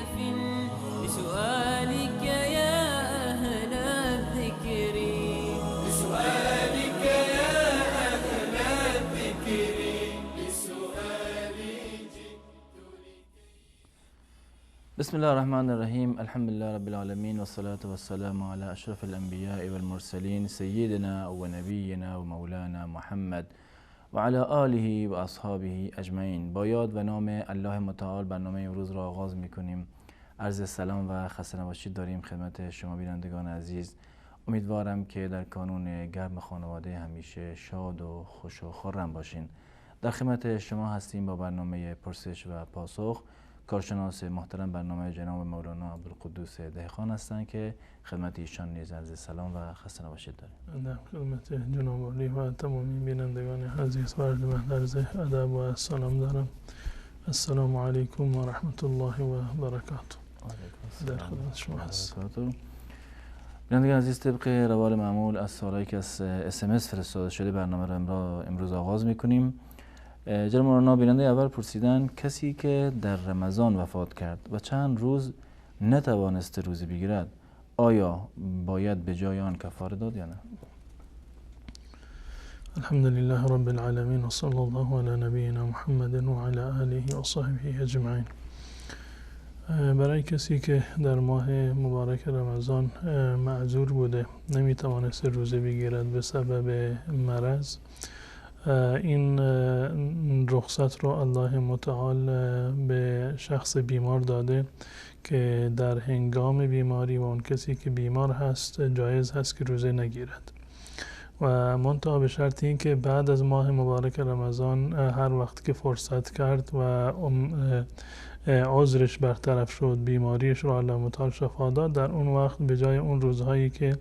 يفل لسؤالك يا أهل الذكر، لسؤالك يا أهل الذكر، لسؤالي جئت لكي. بسم الله الرحمن الرحیم. الحمد لله رب العالمین والصلاة والسلام على اشرف الانبیاء والمرسلین سیدنا و نبینا و مولانا محمد و علی آله و اصحابه اجمعین. با یاد و نام الله متعال برنامه امروز را آغاز میکنیم. عرض سلام و خسته نباشید داریم خدمت شما بینندگان عزیز. امیدوارم که در کانون گرم خانواده همیشه شاد و خوش و خرم باشین. در خدمت شما هستیم با برنامه پرسش و پاسخ. کارشناس محترم برنامه جناب مولانا عبدالقدوس دهقان هستند که خدمت ایشان نیز عرض سلام و خسته نباشید داریم. در خدمت جناب عالی و تمامی بینندگان عزیز و ارجمند عرض ادب و سلام دارم. السلام علیکم و رحمت الله و برکاته. در خدمت شما هستم. بینندگان عزیز، طبق روال معمول از سوالایی که از SMS فرستاده شده برنامه را امروز آغاز میکنیم. جناب مولانا، بیننده اول پرسیدن کسی که در رمضان وفات کرد و چند روز نتوانسته روزه بگیرد آیا باید به جای آن کفاره داد یا نه؟ الحمد لله رب العالمین و صلی الله علی نبینا محمد و علی آله و صحبه اجمعین. برای کسی که در ماه مبارک رمضان معذور بوده، نمیتوانسته روزه بگیرد به سبب مرض، این رخصت رو الله متعال به شخص بیمار داده که در هنگام بیماری و اون کسی که بیمار هست جایز هست که روزه نگیرد و منتها به شرط این که بعد از ماه مبارک رمضان هر وقت که فرصت کرد و عذرش برطرف شد، بیماریش رو الله متعال شفا داد، در اون وقت به جای اون روزهایی که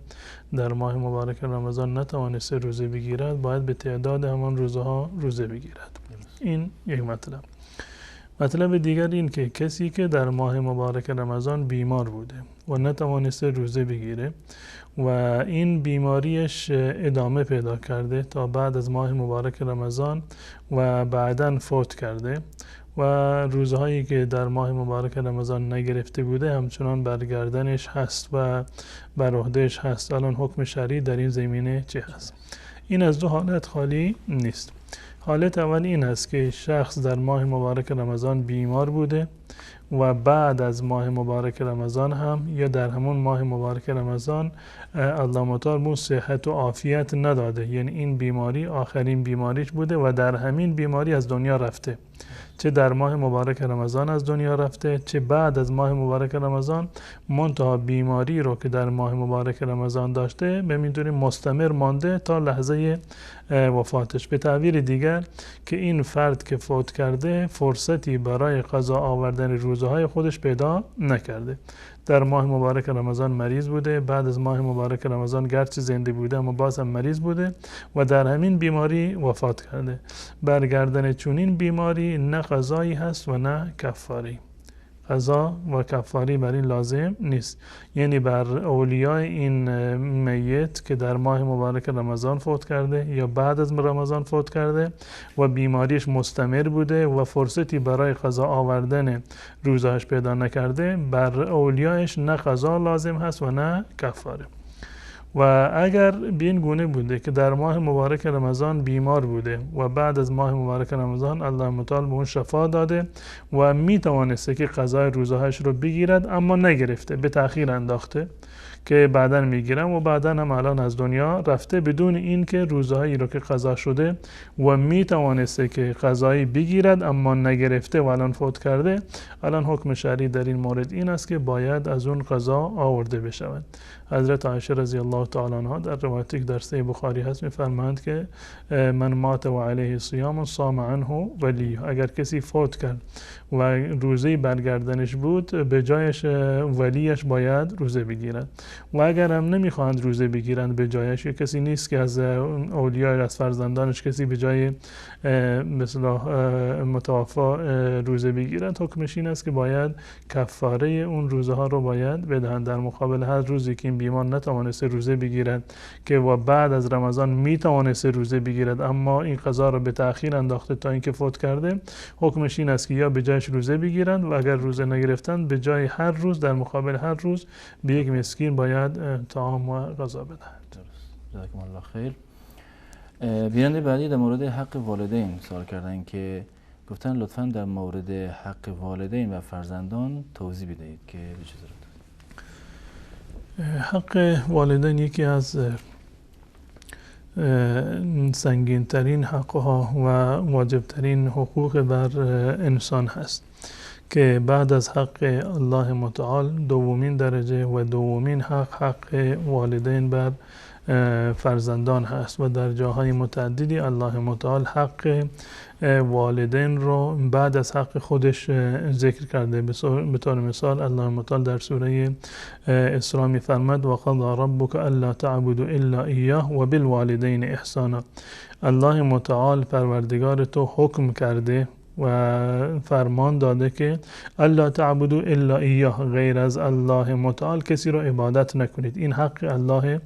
در ماه مبارک رمضان نتوانسته روزه بگیرد باید به تعداد همان روزها روزه بگیرد. این یک مطلب دیگر این که کسی که در ماه مبارک رمضان بیمار بوده و نتوانسته روزه بگیره و این بیماریش ادامه پیدا کرده تا بعد از ماه مبارک رمضان و بعداً فوت کرده و روزهایی که در ماه مبارک رمضان نگرفته بوده همچنان برگردنش هست و بر عهدهش هست، الان حکم شرعی در این زمینه چه هست؟ این از دو حالت خالی نیست. حالت اول این است که شخص در ماه مبارک رمضان بیمار بوده و بعد از ماه مبارک رمضان هم یا در همون ماه مبارک رمضان الله متعال به صحت و عافیت نداده، یعنی این بیماری آخرین بیماریش بوده و در همین بیماری از دنیا رفته، چه در ماه مبارک رمضان از دنیا رفته چه بعد از ماه مبارک رمضان، منتها بیماری رو که در ماه مبارک رمضان داشته به میدونی مستمر مانده تا لحظه وفاتش. به تعبیر دیگر که این فرد که فوت کرده فرصتی برای قضا آوردن روزهای خودش پیدا نکرده. در ماه مبارک رمضان مریض بوده، بعد از ماه مبارک رمضان گرچه زنده بوده اما باز هم مریض بوده و در همین بیماری وفات کرده. برگردن چونین بیماری نه قضایی هست و نه کفاری. قضا و کفاری بر این لازم نیست، یعنی بر اولیای این میت که در ماه مبارک رمضان فوت کرده یا بعد از رمضان فوت کرده و بیماریش مستمر بوده و فرصتی برای قضا آوردن روزهاش پیدا نکرده، بر اولیایش نه قضا لازم هست و نه کفاره. و اگر به این گونه بوده که در ماه مبارک رمضان بیمار بوده و بعد از ماه مبارک رمضان الله متعال به اون شفا داده و می توانسته که قضای روزهاش رو بگیرد اما نگرفته، به تأخیر انداخته که بعداً میگیرم و بعداً هم الان از دنیا رفته بدون این که روزهایی رو که قضا شده و می توانسته که قضایی بگیرد اما نگرفته و الان فوت کرده، الان حکم شرعی در این مورد این است که باید از اون قضا آورده بشود. حضرت عایشه رضی الله تعالی عنها در روایتی که در صحیح بخاری هست میفرمایند که من مات و علیه صیام صام عنه ولی، اگر کسی فوت کرد و روزه برگردنش بود به جایش ولیش باید روزه بگیرد و اگر هم نمیخواهند روزه بگیرند به جایش، کسی نیست که از اولیای از فرزندانش کسی به جای مثلا متوفا روزه بگیرد، حکمش این است که باید کفاره اون روزه ها رو باید بدهند. در مقابل هر روزی که این بیمار نتوانسته روزه روزه بگیرد که و بعد از رمضان میتوانست روزه بگیرد اما این قضا را به تأخیر انداخته تا اینکه فوت کرده، حکمش این است که یا به جایش روزه بگیرند و اگر روزه نگرفتند به جای هر روز در مقابل هر روز به یک مسکین باید طعام و غذا بدهند. درست. جزاکم الله خیر. بیننده بعدی در مورد حق والدین سوال کردن که گفتن لطفاً در مورد حق والدین و فرزندان توضیح بدهید که چه چیزی رو حق والدین یکی از سنگین ترین حقها و واجب ترین حقوق بر انسان هست که بعد از حق الله متعال دومین درجه و دومین حق والدین بر فرزندان هست و در جاهای متعددی الله متعال حق والدین رو بعد از حق خودش ذکر کرده. به طور مثال الله متعال در سوره اسراء می‌فرماید و قضى ربك الا تعبدوا الا ایاه و بالوالدین احسانا. الله متعال پروردگار تو حکم کرده و فرمان داده که الا تعبدوا الا ایاه، غیر از الله متعال کسی رو عبادت نکنید. این حق الله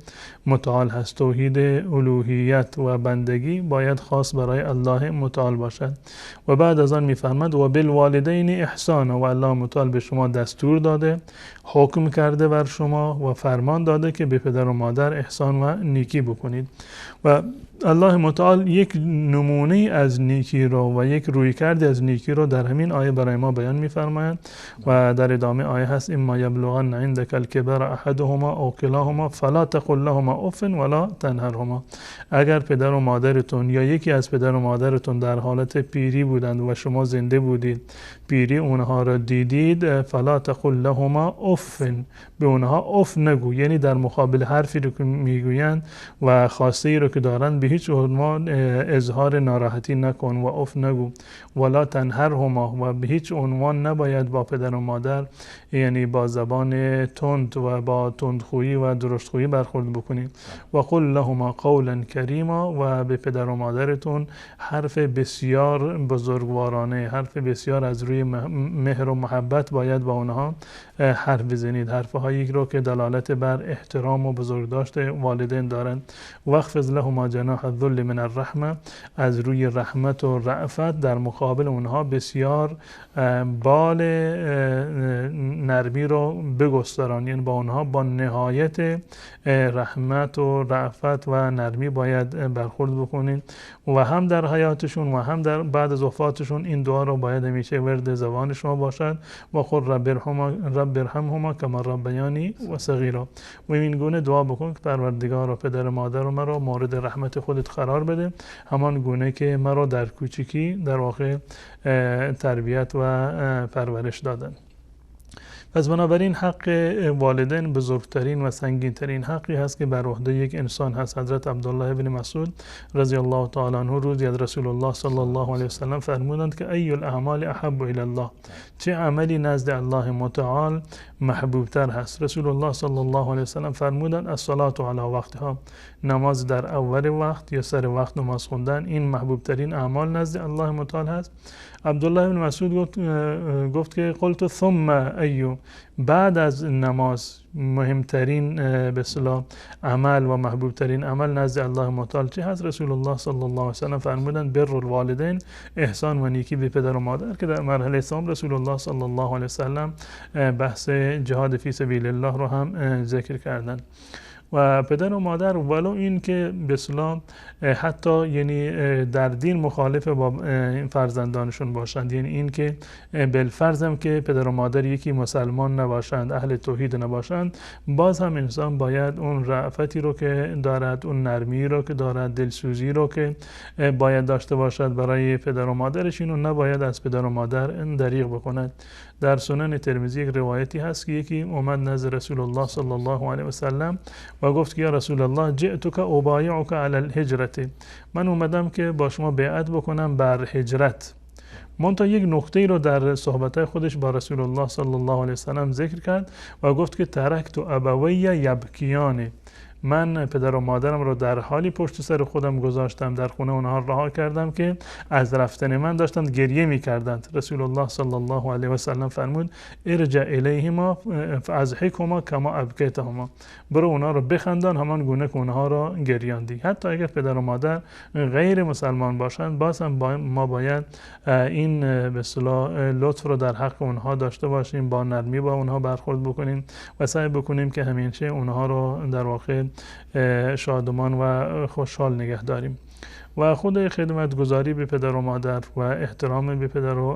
متعال هست. توحید الوهیت و بندگی باید خاص برای الله متعال باشد. و بعد از آن میفرماد و بالوالدین احسانا، و الله متعال به شما دستور داده، حکم کرده بر شما و فرمان داده که به پدر و مادر احسان و نیکی بکنید. و الله متعال یک نمونه از نیکی رو و یک رویکرد از نیکی رو در همین آیه برای ما بیان می‌فرمایند و در ادامه آیه هست اما یبلغن عندک الکبر احدهما او کلاهما فلا تقل لهما اف ولا تنهرهما. اگر پدر و مادرتون یا یکی از پدر و مادرتون در حالت پیری بودند و شما زنده بودید، پیری اونها را دیدید، فلا تقل لهما اف، به اونها اف نگو، یعنی در مقابل حرفی رو که میگویند و خواسته ای رو که دارند به هیچ عنوان اظهار ناراحتی نکن و اف نگو. ولا تنهرهما، و به هیچ عنوان نباید با پدر و مادر یعنی با زبان تند و با تندخویی و درشتخویی برخورد بکنید. و قل لهما قولا کریما، و به پدر و مادرتون حرف بسیار بزرگوارانه، حرف بسیار از روی مهر و محبت باید با اونها حرف بزنید، حرفهایی رو که دلالت بر احترام و بزرگداشت والدین دارند. واخفض لهما جناح الذل من الرحمه، از روی رحمت و رأفت در مقابل اونها بسیار بال نرمی رو بگستران، یعنی با اونها با نهایت رحمت و رأفت و نرمی باید برخورد بکنید و هم در حیاتشون و هم در بعد از وفاتشون این دعا رو باید همیشه ورد زبان شما باشد و خود رب ارحمهما کما ربیانی و صغیرا، و این گونه دعا بکن که پروردگار و پدر و مادر و مرا مورد رحمت خودت قرار بده، همان گونه که مرا در کوچکی در واقع تربیت و پرورش دادن. پس بنابراین حق والدین بزرگترین و سنگینترین حقی هست که بر عهده یک انسان هست. حضرت عبدالله بن مسعود رضی الله تعالی عنه روزی از رسول الله صلی الله علیه وسلم فرمودند که ای الاعمال احب الی الله، چه عملی نزد الله متعال محبوب تر هست؟ رسول الله صلی الله علیه وسلم فرمودند الصلاة علی وقتها، نماز در اول وقت یا سر وقت نماز خوندن، این محبوب ترین اعمال نزد الله متعال هست. عبدالله بن مسعود گفت که قلت ثم ایو، بعد از نماز مهمترین به اصطلاح عمل و محبوب ترین عمل نزد الله متعال چه هست؟ رسول الله صلی الله علیه و سلم فرمودند بر الوالدین، احسان و نیکی به پدر و مادر، که در مرحله سوم رسول الله صلی الله علیه و سلم بحث جهاد فی سبیل الله رو هم ذکر کردند. و پدر و مادر ولو این که به اصطلاح حتی یعنی در دین مخالف با فرزندانشون باشند، یعنی این که بالفرض هم که پدر و مادر یکی مسلمان نباشند، اهل توحید نباشند، باز هم انسان باید اون رأفتی رو که دارد، اون نرمی رو که دارد، دلسوزی رو که باید داشته باشد برای پدر و مادرش، اینو نباید از پدر و مادر دریغ بکند. در سنن ترمذی یک روایتی هست که یکی اومد نزد رسول الله صلی الله علیه و سلم و گفت که یا رسول الله جئتک ابایعک علی الهجرة، من اومدم که با شما بیعت بکنم بر هجرت. منتها یک نقطه ای رو در صحبت‌های خودش با رسول الله صلی الله علیه و سلم ذکر کرد و گفت که ترکت ابوی یبکیان، من پدر و مادرم رو در حالی پشت سر خودم گذاشتم، در خونه اونها رها کردم که از رفتن من داشتند گریه می‌کردند. رسول الله صلی الله علیه و سلم فرمود ارجع الیهما فاضحکهما کما ابکیتهما، برو اونها رو بخندان همان گونه که اونها رو گریاندی. حتی اگر پدر و مادر غیر مسلمان باشند باز هم ما باید این به اصطلاح لطف رو در حق اونها داشته باشیم، با نرمی با اونها برخورد بکنیم و سعی بکنیم که همیشه اونها رو در واقع شادمان و خوشحال نگه داریم. و خود خدمتگزاری به پدر و مادر و احترام به پدر و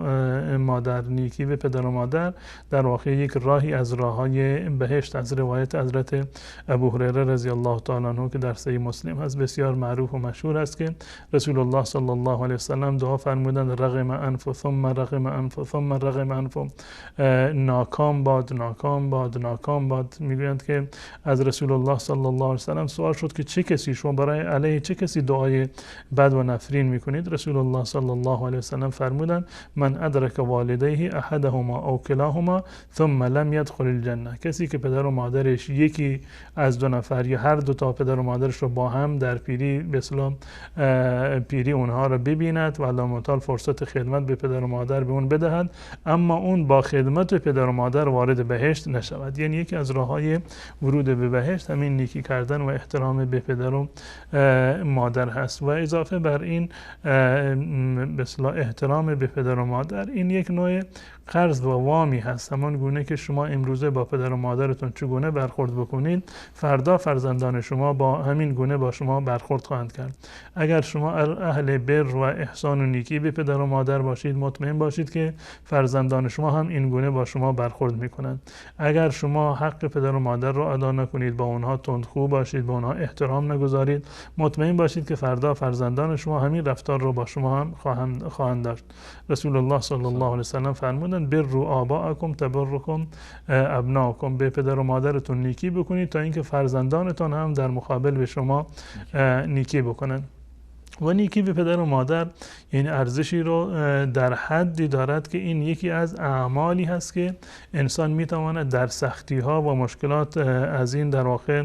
مادر، نیکی به پدر و مادر در واقع یک راهی از راههای بهشت. از روایت حضرت ابو هریره رضی الله تعالی عنه که در صحیح مسلم هست بسیار معروف و مشهور است که رسول الله صلی الله علیه و سلم دعا فرمودند رغم انف ثم رغم انف ثم رغم انف، ناکام باد ناکام باد ناکام باد. میگویند که از رسول الله صلی الله علیه و سلم سوال شد که چه کسی، شما برای علیه چه کسی دعای بد و نفرین میکنید؟ رسول الله صلی الله علیه و سلم فرمودند من ادرک والدیه احدهما او کلاهما ثم لم يدخل الجنه، کسی که پدر و مادرش یکی از دو نفر یا هر دو تا پدر و مادرش رو با هم در پیری به اصطلاح پیری اونها رو ببیند و الله تعالی فرصت خدمت به پدر و مادر به اون بدهد، اما اون با خدمت به پدر و مادر وارد بهشت نشود. یعنی یکی از راههای ورود به بهشت همین نیکی کردن و احترام به پدر و مادر هست. و اضافه بر این به اصطلاح احترام به پدر و مادر، این یک نوع قرض و وامی هست. همان گونه که شما امروزه با پدر و مادرتون چگونه برخورد بکنید، فردا فرزندان شما با همین گونه با شما برخورد خواهند کرد. اگر شما اهل بر و احسان و نیکی به پدر و مادر باشید، مطمئن باشید که فرزندان شما هم این گونه با شما برخورد میکنند. اگر شما حق پدر و مادر رو ادا نکنید، با اونها تندخو باشید، با اونها احترام نگذارید، مطمئن باشید که فردا فرزندان شما همین رفتار رو با شما هم خواهند داشت. رسول الله صلی الله علیه و سلم فرمودند بروا آباءکم تبرکم ابناءکم، به پدر و مادرتون نیکی بکنید تا اینکه فرزندانتون هم در مقابل به شما نیکی بکنند. و نیکی به پدر و مادر یعنی ارزشی رو در حدی دارد که این یکی از اعمالی هست که انسان میتواند در سختی ها و مشکلات از این در واقع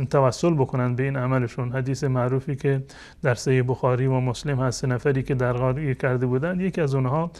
توسل بکنند به این عملشون. حدیث معروفی که در صحیح بخاری و مسلم هست، 3 نفری که در غار کرده بودند، یکی از اونها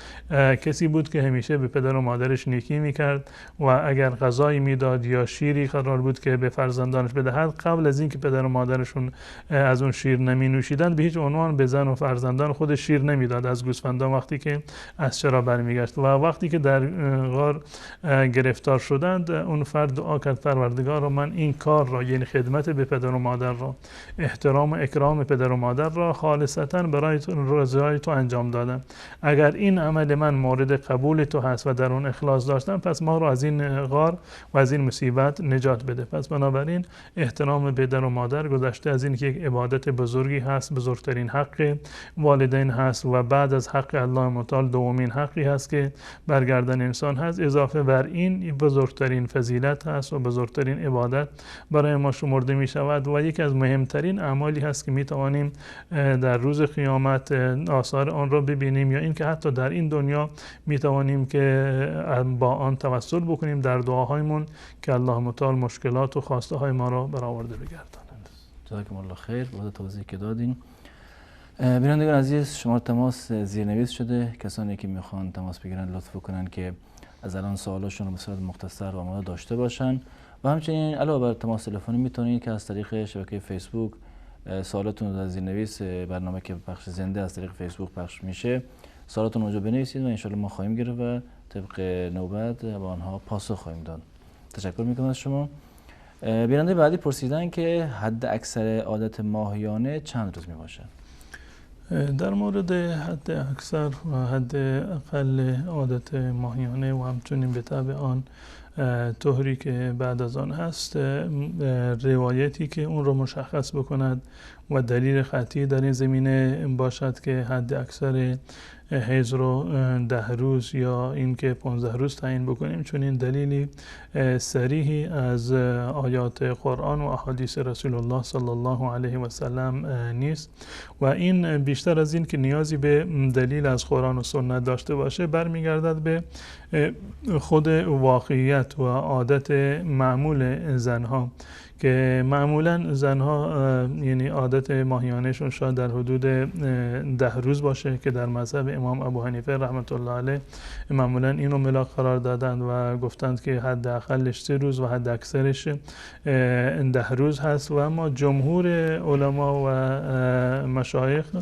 کسی بود که همیشه به پدر و مادرش نیکی میکرد و اگر غذایی میداد یا شیری قرار بود که به فرزندانش بدهد، قبل از اینکه پدر و مادرشون از اون شیر نمی نوشیدن به هیچ عنوان به زن و فرزندان خود شیر نمیداد از گوسفندان وقتی که از چرا برمیگشت. و وقتی که در غار گرفتار شدند، اون فرد دعا کرد پروردگار من این کار را، یعنی خدمت به پدر و مادر را، احترام و اکرام پدر و مادر را خالصتا برای رضای تو انجام دادم. اگر این عمل من مورد قبول تو هست و در اون اخلاص داشتم، پس ما رو از این غار و از این مصیبت نجات بده. پس بنابراین احترام پدر و مادر گذشته از این که یک عبادت بزرگی هست، بزرگترین حق والدین هست و بعد از حق الله متعال دومین حقی هست که برگردن انسان هست. اضافه بر این بزرگترین فضیلت هست و بزرگترین عبادت برای ما شمرده می شود و یکی از مهمترین اعمالی هست که می توانیم در روز قیامت آثار آن را ببینیم، یا اینکه حتی در این دنیا می توانیم که با آن توسل بکنیم در دعاهایمون که الله متعال مشکلات و خواسته های ما را برآورده بگرداند. جزاکم الله خیر با توضیحی که دادین. بینندگان عزیز، شماره تماس زیرنویس شده. کسانی که میخوان تماس بگیرن لطف کنن که از الان سوالاشون رو به صورت مختصر و آماده داشته باشن و همچنین علاوه بر تماس تلفنی میتونید که از طریق شبکه فیسبوک سوالاتون رو در زیرنویس برنامه که پخش زنده از طریق فیسبوک پخش میشه سوالاتون اونجا بنویسید و انشالله ما خواهیم گرفت و طبق نوبت با آنها پاسخ خواهیم داد. تشکر میکنم از شما. بیننده بعدی پرسیدن که حد اکثر عادت ماهیانه چند روز می باشد؟ در مورد حد اکثر و حد اقل عادت ماهیانه و همچنین به تبع آن طهری که بعد از آن هست، روایتی که اون رو مشخص بکند و دلیل قطعی در این زمینه باشد که حد اکثر حیض رو 10 روز یا اینکه 15 روز تعیین بکنیم، چون این دلیلی صریحی از آیات قرآن و احادیث رسول الله صلی الله علیه و سلم نیست و این بیشتر از این که نیازی به دلیل از قرآن و سنت داشته باشه برمیگردد به خود واقعیت و عادت معمول زنها که معمولا زنها یعنی عادت ماهیانهشون شاید در حدود 10 روز باشه که در مذهب امام ابو حنیفه رحمت الله علیه معمولا اینو ملاک قرار دادند و گفتند که حداقلش 3 روز و حد اکثرش 10 روز هست و اما جمهور علما و مشایخ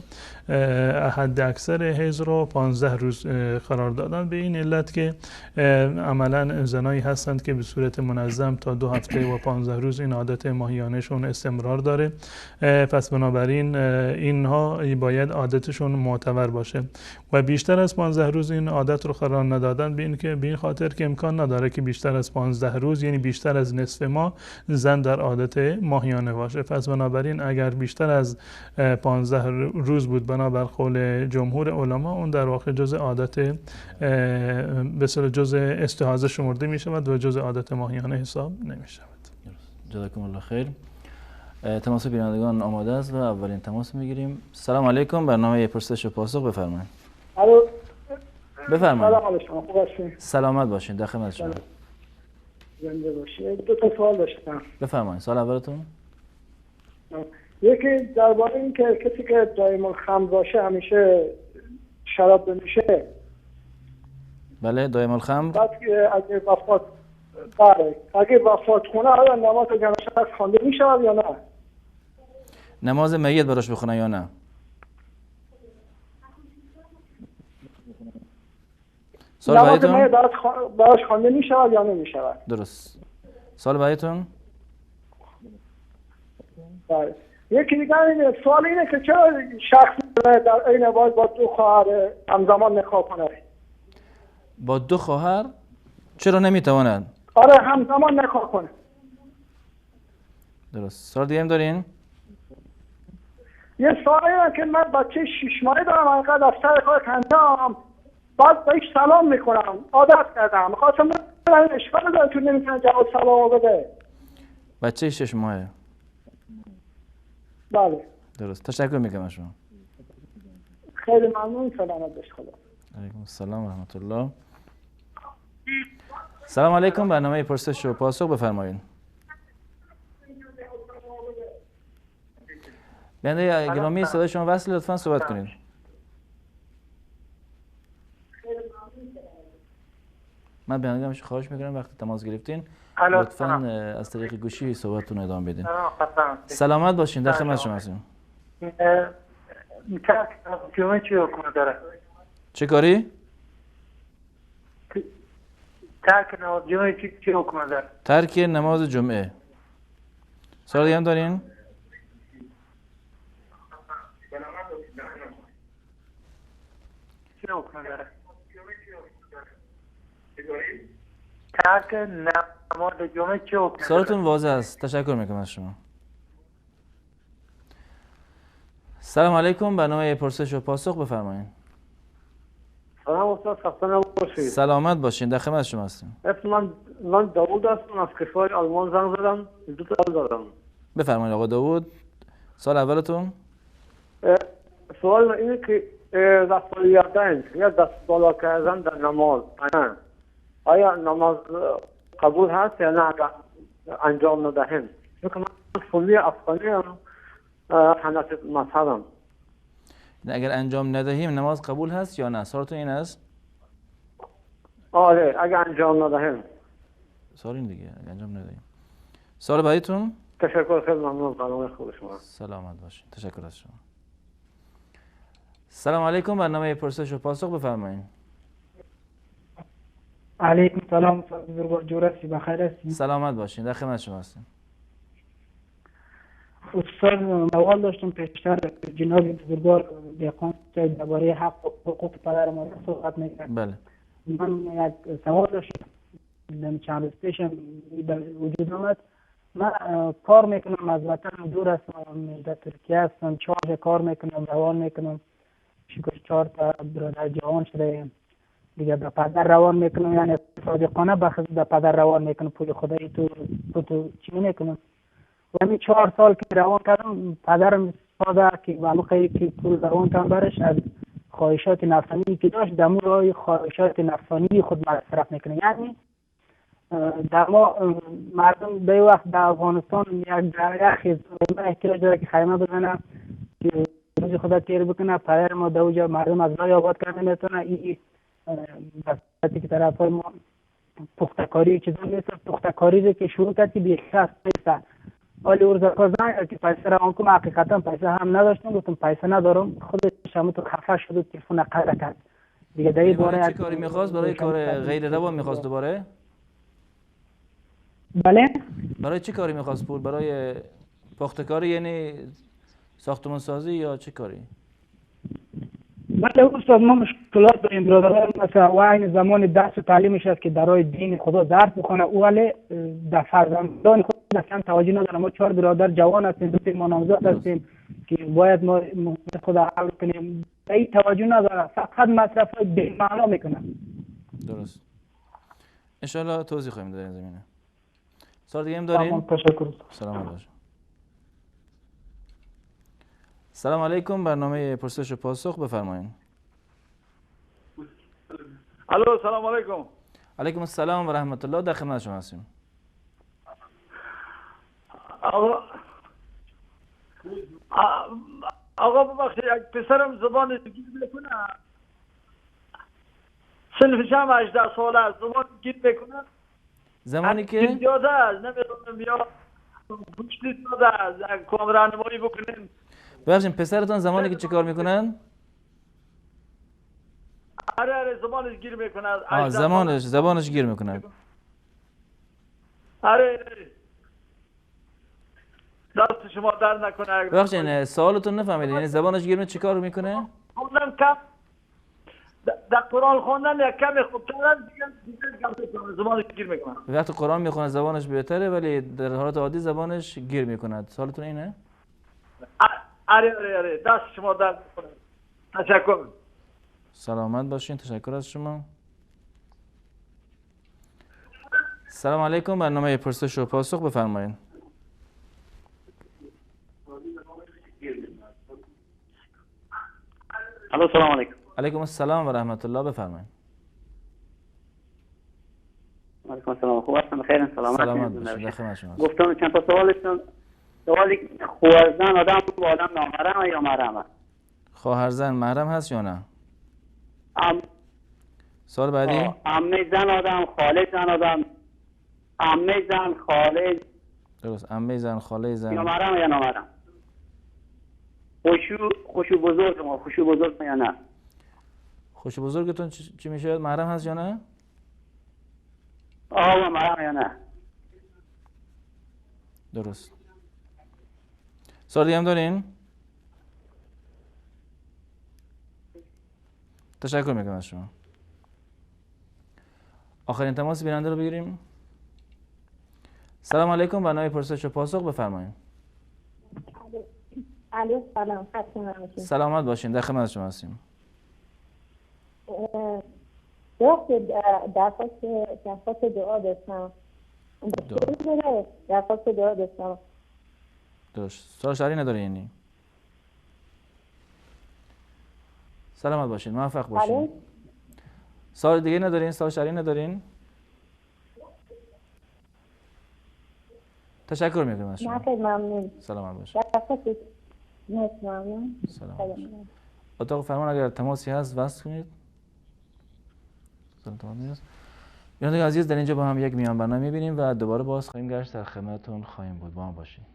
حد اکثر حیض رو 15 روز قرار دادن، به این علت که عملا زنایی هستند که به صورت منظم تا 2 هفته و 15 روز این عادت ماهیانهشون استمرار داره، پس بنابراین اینها باید عادتشون معتبر باشه و بیشتر از 15 روز این عادت رو قرار ندادن به این خاطر که امکان نداره که بیشتر از 15 روز یعنی بیشتر از نصف ماه زن در عادت ماهیانه باشه. پس بنابراین اگر بیشتر از 15 روز بود بنابر قول جمهور علما اون در واقع جزء عادت به اصطلاح جزء استحاضه شمرده می شود و جزء عادت ماهیانه حساب نمی شود. جزاکم الله خیر. تماس بینندگان آماده است و اولین تماس میگیریم. سلام علیکم، برنامه پرسش و پاسخ بفرمایید. الو بفرمایید. سلام علیکم، خوب هستین؟ سلامت باشین، در خدمت شما. زنده باشید. 2 تا سوال داشتم. بفرمایید. سوال اولتون؟ یکی درباره این که کسی که دائم الخمر باشه همیشه شراب بنوشه. بله، دائم الخمر. بعد اگه وفات بله اگه وفات کنه آیا نماز جنازه خوانده میشه یا نه؟ نماز میت براش بخونه یا نه؟ سوال نماز بعدیتون؟ میت براش خوانده میشه یا نمیشه؟ درست. سوال بعدیتون؟ بله. یکی دیگه اینه، سوال اینه که چرا شخصی در عین ازدواج با 2 خواهر همزمان نکاح کنه؟ با 2 خواهر چرا نمیتواند؟ آره همزمان نکاح کنه. درست. سوال دیگه هم دارین؟ یه سوال اینه که من بچه 6 ماهه دارم، انقدر از سر کار کندم، بعد بهش سلام میکنم، عادت کردم، خواستم ببینم اشکال داره تو نمیتونه جواب سلام بده. بچه 6 ماهه. بله. درست. تشکر میکنم شما. خیلی ممنون. سلامت باش. خدا. علیکم السلام و رحمت الله. سلام علیکم، برنامه پرسش و پاسخ بفرمایید. بنده گرامی صدای شما وصل، لطفا صحبت کنید. من بنده خواهش میکنم وقتی تماس گرفتین لطفا از طریق گوشی صحبتتون ادامه بدین. سلامت باشین، در خدمت شما هستیم. جمعه چی حکم داره؟ چه کاری؟ ترک نماز جمعه چی حکم داره؟ ترک نماز جمعه. سوال دیگه هم دارین؟ چی حکم داره؟ ترک نماز جمعه چی حکم داره؟ سوالتون واضح است. تشکر میکنم از شما. سلام علیکم، برنامه پرسش و پاسخ بفرمایید. سلام استاد، خسته نباشید. سلامت باشین، در خدمت شما هستیم. من داوود هستم، از کشور آلمان زنگ زدم. 2 تا سوال دارم. بفرمایید آقا داوود. سوال اولتون؟ سوال اینه که دست یادن یا دست بالا کردن در نماز آیا نماز قبول هست یا نه اگر انجام ندهیم؟ چون من سنی افغانی هم حنفی مذهبم. اگر انجام ندهیم نماز قبول هست یا نه؟ سوالتون این است؟ آره اگر انجام ندهیم. سوال این دیگه، اگر انجام ندهیم. سوال بعدیتون؟ تشکر، خیلی ممنون. برنامه خوب شما. سلامت باشین. تشکر از شما. سلام علیکم، برنامه پرسش و پاسخ بفرمایید. علیکم سلام بزرگوار، جور هستی؟ بخیر هستی؟ سلامت باشین، در خدمت شما هستیم. استاد موال داشتم پیشتر جناب بزرگوار دیقان درباره حق و حقوق پدر و مادر صحبت می‌کرد. بله. من یک سوال داشتم چند استیشن وجود آمد. من کار میکنم، از وطن دور هستم، در ترکیه هستم، 4 کار میکنم، روان میکنم. شکر 4 تا برادر جوان شده دیگه به پدر روان میکنم، یعنی صادقانه به پدر روان میکنم پول خدایی تو چی میکنم. و همین 4 سال که روان کردم پدرم ساده که معلومه که پول روان کردم برش از خواهشات نفسانی که داشت دمو رای خواهشات نفسانی خود مصرف میکنه. یعنی در ما مردم به وقت در افغانستان یک خیز احتیاج داره که خیمه بزنه که روزی خدا تیر بکنه، پدر ما در اونجا مردم از رای آباد کرده میتونه. این بسیاری که طرف های ما پختکاری چیزا نیست، پختکاری رو که شروع کرد که بیخی از پیسه ولی ارزاکا زنگ که پیسه رو آنکم حقیقتا پیسه هم نداشتم، گفتم پیسه ندارم، خودش هم تو خفه شد و تلفن قطع کرد دیگه. در این باره چه کاری میخواست؟ برای کار غیر روان میخواست دوباره؟ بله. برای چه کاری میخواست پول؟ برای پختکاری یعنی ساختمان سازی یا چه کاری؟ بله استاد، ما مشکلات داریم برادران، مثلا وای زمان درس و تعلیمش است که درای دین خدا درس بخونه او ولی در فرزندان خود اصلا توجه نداره. ما 4 برادر جوان هستیم، 2 ما نامزد هستیم که باید ما خدا حل کنیم، این توجه نداره، فقط مصرف بی معنا میکنه. درست. ان شاء الله توضیح خواهیم داد این زمینه. سوال دیگه هم دارین؟ تشکر. سلام علیکم. سلام علیکم، برنامه پرسش و پاسخ بفرمایید. الو سلام علیکم. علیکم السلام و رحمت الله، در خدمت شما هستیم. آقا ببخشید یک پسرم زبان گیر میکنه، سنفش هم 18 ساله است، زبان گیر میکنه. زمانی که زیاده است، نمیدونم یا پشتی ساده است، کامرا نمایی بکنیم. ببخشید پسرتان زمانی که چه کار میکنن؟ آره زبانش گیر میکنه. زبانش گیر میکنه. آره دست شما در نکنه. ببخشید سوالتون نفهمیدم، یعنی زبانش گیر میکنه چه کار میکنه؟ خوندن کم در قرآن خوندن یک کمی خوب کردن دیگه زبانش گیر میکنه. وقتی قرآن میخونه زبانش بهتره ولی در حالت عادی زبانش گیر میکند. سوالتون اینه؟ آره دست شما در نکنه. تشکر. سلامت باشین، تشکر از شما. سلام علیکم، برنامه پرسش و پاسخ بفرمایید. الو سلام علیکم. علیکم السلام و رحمت الله، بفرمایید. علیکم السلام، خوب هستم؟ بخیر؟ سلامت باشید، در خدمت شما هستم. گفتم چند تا سوالی خواهرزن آدم با آدم نامحرم یا محرمه؟ خواهرزن محرم هست یا نه؟ سوال بعدی؟ عمه زن آدم، خاله زن آدم، عمه زن، خاله. درست، عمه زن، خاله زن. یا محرم یا نامحرم؟ خوشو بزرگ یا نه؟ خوش بزرگتون چی میشه؟ محرم هست یا نه؟ محرم یا نه؟ درست. سوال دیگه هم دارین؟ تشکر میکنم از شما. آخرین تماس بیننده رو بگیریم. سلام علیکم، برنامه پرسش و پاسخ بفرمایید. سلام. سلامت باشین، در خدمت شما هستیم. درخواست دعا داشتم. درخواست دعا داشتم. درست. سوال شرعی نداره یعنی؟ سلامت باشین، موفق باشین. سوال دیگه ندارین؟ سوال شرعی ندارین؟ تشکر میکنم از شما. ممنون. سلامت باشین. سلام. اتاق فرمان اگر تماسی هست وصل کنید. بینندگان عزیز، در اینجا با هم یک میان برنامه میبینیم و دوباره باز خواهیم گشت، در خدمتتون خواهیم بود. با هم باشید.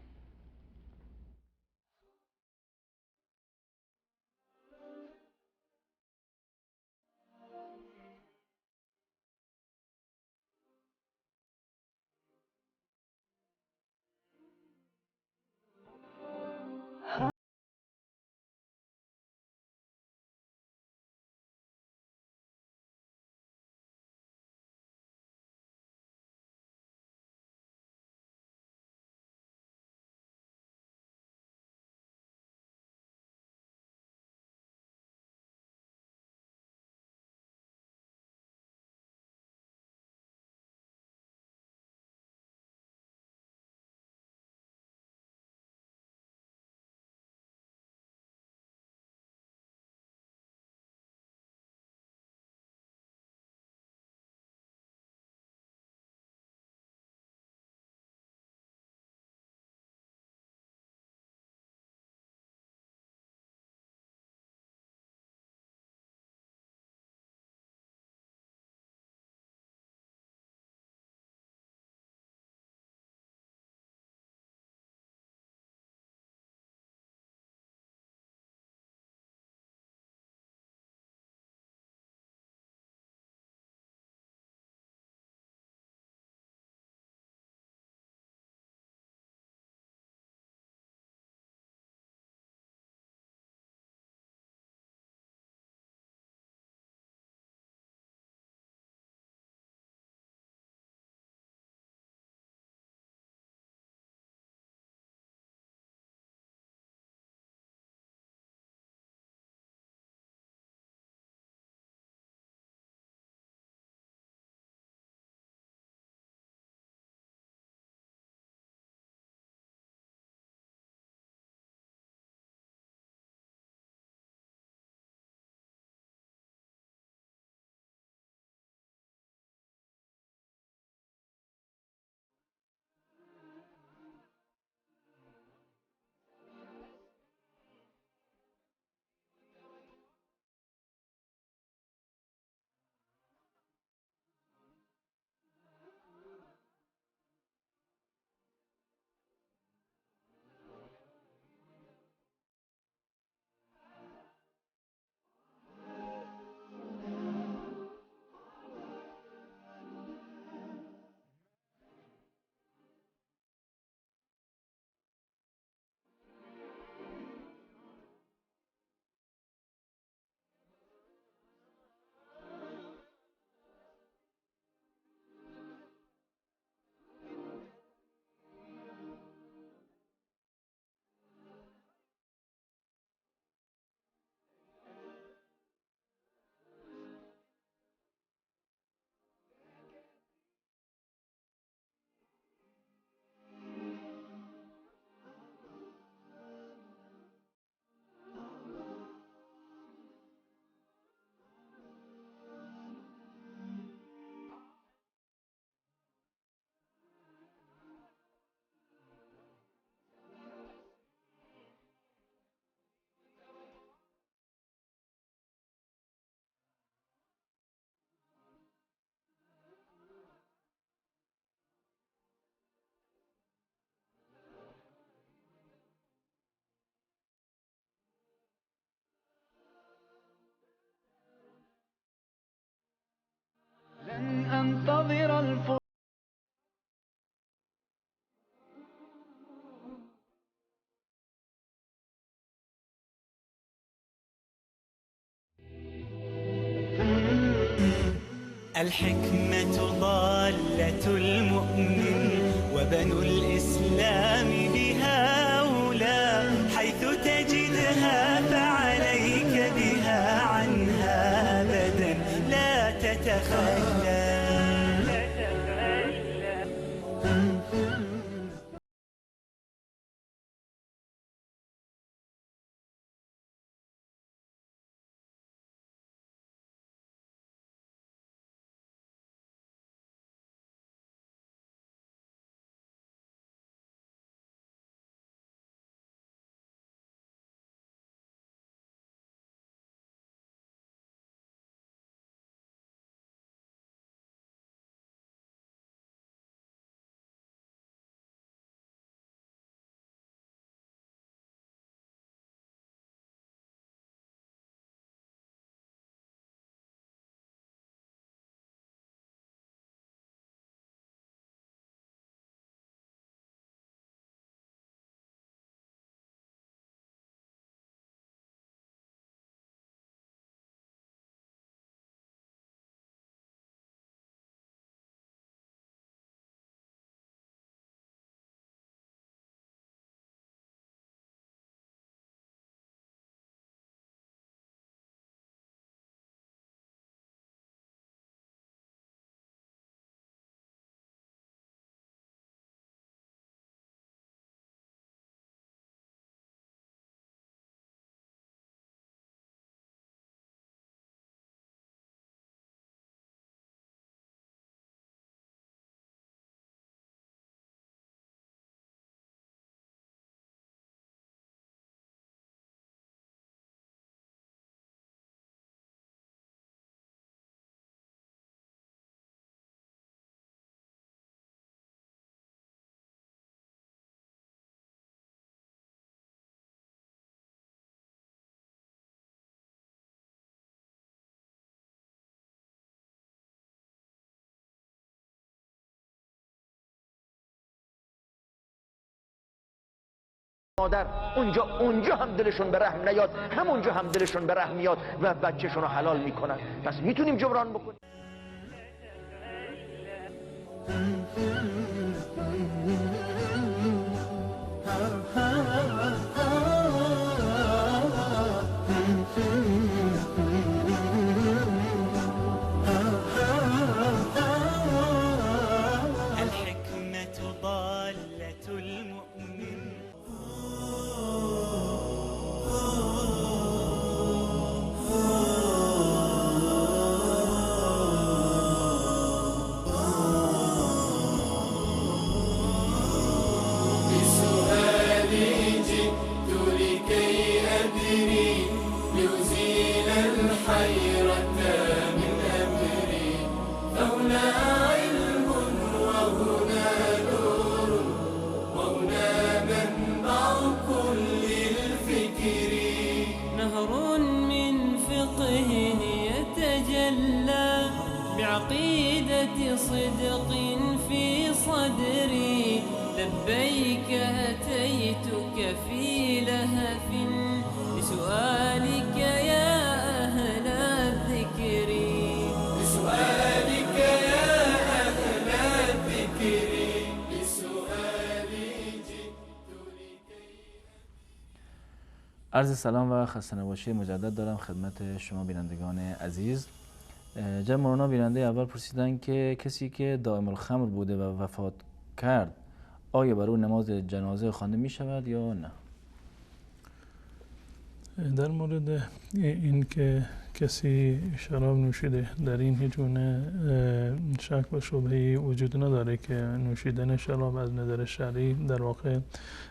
الحكمة ضالة المؤمن وبنو الإسلام بها أولى، حيث تجدها فعليك بها عنها أبدا لا تتخلى. مادر اونجا هم دلشون به رحم نیاد، همونجا هم دلشون به رحم میاد و بچه‌شون رو حلال میکنن. پس میتونیم جبران بکنیم. الحكمة ضالة المؤمن. بعقيدة صدق في صدري، لبيك أتيتك في لهف بسؤالك يا أهل الذكر، بسؤالك يا أهل الذكر، بسؤالي جئت لكي. عرض سلام و خسته نباشی مجدد دارم خدمت شما بینندگان عزیز. جناب مولانا بیننده اول پرسیدن که کسی که دائم الخمر بوده و وفات کرد آیا بر او نماز جنازه خوانده می شود یا نه؟ در مورد این که کسی شراب نوشیده در این هیچ گونه شک و شبهه‌ای وجود نداره که نوشیدن شراب از نظر شرعی در واقع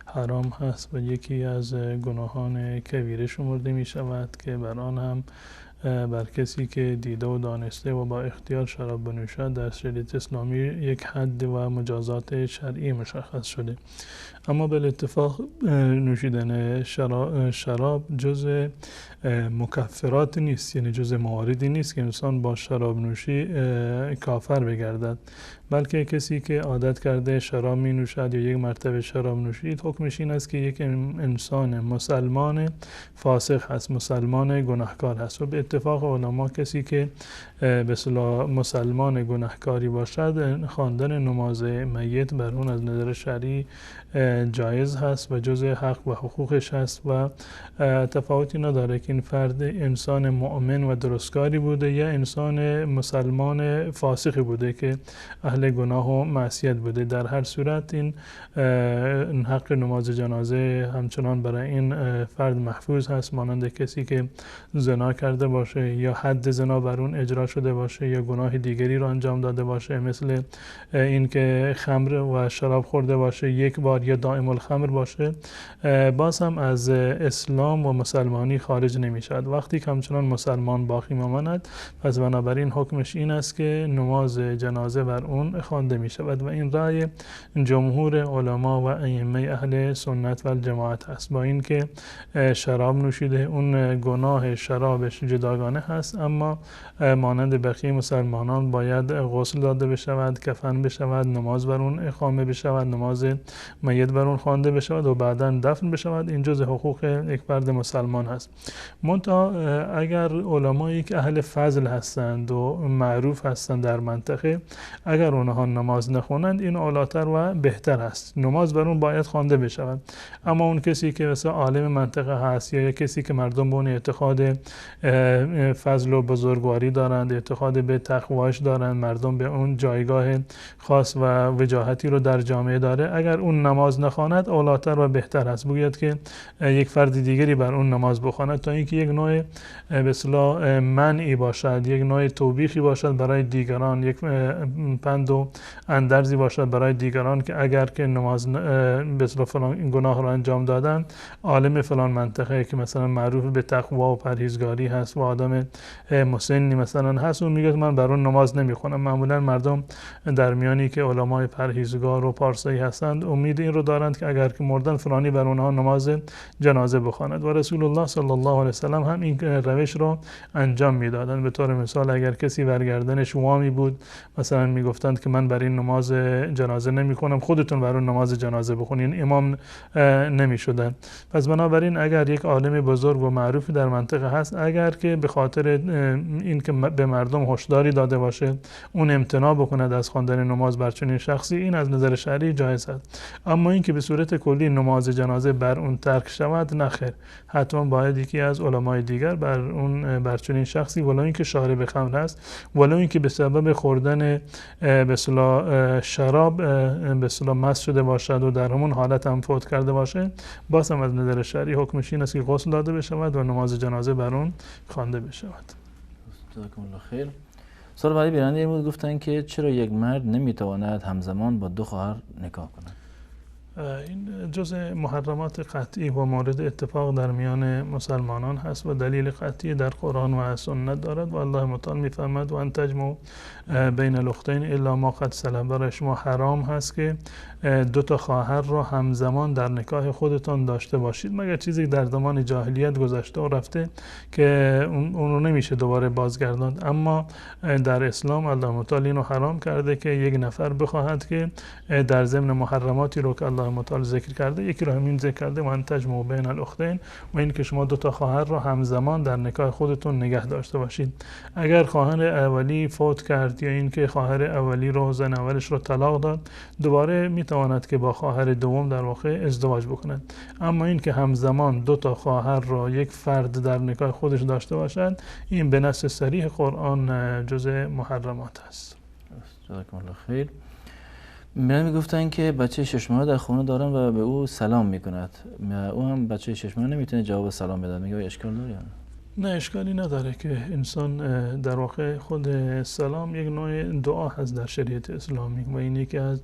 حرام هست و یکی از گناهان کبیره شمرده می شود که بر آن هم بر کسی که دیده و دانسته و با اختیار شراب بنوشد در شریعت اسلامی یک حد و مجازات شرعی مشخص شده. اما بالاتفاق نوشیدن شراب جز مکفرات نیست، یعنی جز مواردی نیست که انسان با شراب نوشی کافر بگردد، بلکه کسی که عادت کرده شراب می نوشد یا یک مرتبه شراب نوشید حکمش این است که یک انسان مسلمان فاسق هست، مسلمان گناهکار هست و به اتفاق علما کسی که به اصطلاح مسلمان گناهکاری باشد، خواندن نماز میت بر اون از نظر شرعی جایز هست و جزء حق و حقوقش هست و تفاوتی نداره که این فرد انسان مؤمن و درستکاری بوده یا انسان مسلمان فاسقی بوده که اهل گناه و معصیت بوده. در هر صورت این حق نماز جنازه همچنان برای این فرد محفوظ هست، مانند کسی که زنا کرده باشه یا حد زنا بر اون اجرا شده باشه یا گناه دیگری رو انجام داده باشه، مثل این که خمر و شراب خورده باشه یک بار یا دائم الخمر باشه، باز هم از اسلام و مسلمانی خارج نمی شود. وقتی که همچنان مسلمان باقی ماند، پس بنابراین حکمش این است که نماز جنازه بر اون خوانده می شود و این رأی جمهور علما و ائمه اهل سنت و الجماعت است. با اینکه شراب نوشیده اون گناه شرابش جداگانه هست، اما مانند بقیه مسلمانان باید غسل داده بشود، کفن بشود، نماز بر اون اقامه بشود، نماز میت بر اون خوانده بشود و بعدا دفن بشود. این جزء حقوق یک فرد مسلمان هست. منتها اگر علمایی که اهل فضل هستند و معروف هستند در منطقه، اگر اونها نماز نخونند، این اولاتر و بهتر است، نماز بر اون باید خوانده بشود. اما اون کسی که مثلا عالم منطقه هست یا کسی که مردم به اون اعتقاد فضل و بزرگواری دارند، اعتقاد به تقواش دارند، مردم به اون جایگاه خاص و وجاهتی رو در جامعه داره، اگر اون نماز نخواند اولاتر و بهتر است. بگوید که یک فرد دیگری بر اون نماز بخواند، تا اینکه یک نوع به اصطلاح منعی باشد، یک نوع توبیخی باشد برای دیگران، یک پند و اندرزی باشد برای دیگران که اگر که نماز به اصطلاح فلان گناه را انجام دادن، عالم فلان منطقه که مثلا معروف به تقوا و پرهیزگاری هست و آدم مسنی مثلا هست، اون میگه من بر اون نماز نمیخونم. معمولا مردم در میانی که علمای پرهیزگار و پارسایی هستند امید این رو دارند که اگر که مردن فلانی بر اونها نماز جنازه بخواند و رسول الله صلی الله علیه وسلم هم این روش رو انجام میدادند. به طور مثال اگر کسی برگردنش وامی بود، مثلا میگفتند که من بر این نماز جنازه نمیخونم، خودتون بر اون نماز جنازه بخونین، امام نمیشدن. پس بنابراین اگر یک عالم بزرگ و معروفی در منطقه هست، اگر که به خاطر این که به مردم هشداری داده باشه اون امتناع بکند از خواندن نماز بر چنین شخصی، این از نظر شرعی جایز است. اما اینکه به صورت کلی نماز جنازه بر اون ترک شود، نخیر، حتما باید یکی از علمای دیگر بر چنین شخصی، ولو اینکه شارب خمر هست، ولو اینکه به سبب خوردن به اصطلاح شراب به اصطلاح مست شده باشد و در همون حالت هم فوت کرده باشه، باز هم از نظر شرعی حکمش این است که غسل داده بشود و نماز جنازه بر اون خوانده بشود. جزاکم الله خیر. سوال برای بیننده بود، گفتن که چرا یک مرد نمیتواند همزمان با دو خواهر نکاح کند؟ این جزء محرمات قطعی و مورد اتفاق در میان مسلمانان هست و دلیل قطعی در قرآن و سنت دارد و الله متعال میفرماد و ان تجمعوا بین الاختین الا ما قد سلف. برای شما حرام هست که دو تا خواهر را همزمان در نکاح خودتان داشته باشید، مگر چیزی در زمان جاهلیت گذشته و رفته که اون رو نمیشه دوباره بازگرداند. اما در اسلام الله متعال اینو حرام کرده که یک نفر بخواهد که در ضمن محرماتی رو که الله متعال ذکر کرده، یکی رو همین ذکر کرده و ان تجمعوا بین الاختین، و این که شما دو تا خواهر را همزمان در نکاح خودتون نگه داشته باشید. اگر خواهر اولی فوت کرد یا این که خواهر اولی رو زن اولش رو طلاق داد، دوباره میتواند که با خواهر دوم در واقع ازدواج بکند. اما این که همزمان دو تا خواهر را یک فرد در نکاح خودش داشته باشد، این به نص صریح قرآن جزء محرمات است. جزاکم الله خیر. من میگفتن که بچه 6 ماه در خونه دارن و به او سلام میکند، او هم بچه 6 ماه نمیتونه جواب سلام بده، میگه اشکال داره؟ نه اشکالی نداره که انسان در واقع خود سلام یک نوع دعا هست در شریعت اسلامی و این یکی از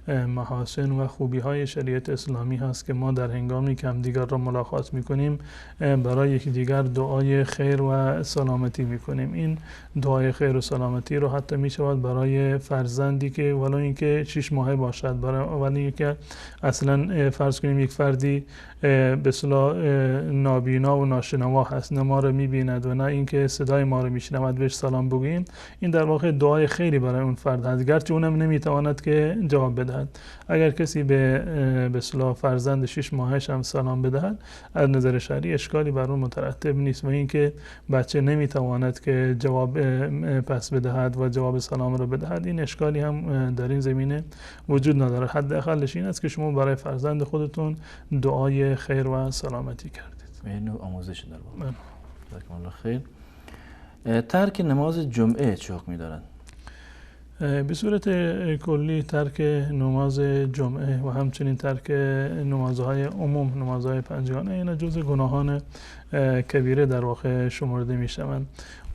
محاسن و خوبی های شریعت اسلامی هست که ما در هنگامی که همدیگر را ملاقات میکنیم برای یکدیگر دعای خیر و سلامتی میکنیم. این دعای خیر و سلامتی رو حتی میشود برای فرزندی که ولو اینکه 6 ماهه باشد، ولی اینکه اصلا فرض کنیم یک فردی به اصطلاح نابینا و ناشنوا هست، نه ما رو میبیند و نه اینکه صدای ما رو میشنود بهش سلام بگوییم، این در واقع دعای خیری برای اون فرد هست، گرچه اونم نمیتواند که جواب بدهد. اگر کسی به اصطلاح فرزند 6 ماهش هم سلام بدهد، از نظر شرعی اشکالی بر اون مترتب نیست و اینکه بچه نمیتواند که جواب پس بدهد و جواب سلام رو بدهد، این اشکالی هم در این زمینه وجود نداره. حداقلش این است که شما برای فرزند خودتون دعای خیر و سلامتی کردید. این آموزش در واقع. جزاکم الله خیر. ترک نماز جمعه چه حکمی دارد؟ به صورت کلی ترک نماز جمعه و همچنین ترک نمازهای عموم، نمازهای پنجگانه، اینا جزء گناهان کبیره در واقع شمرده می شوند.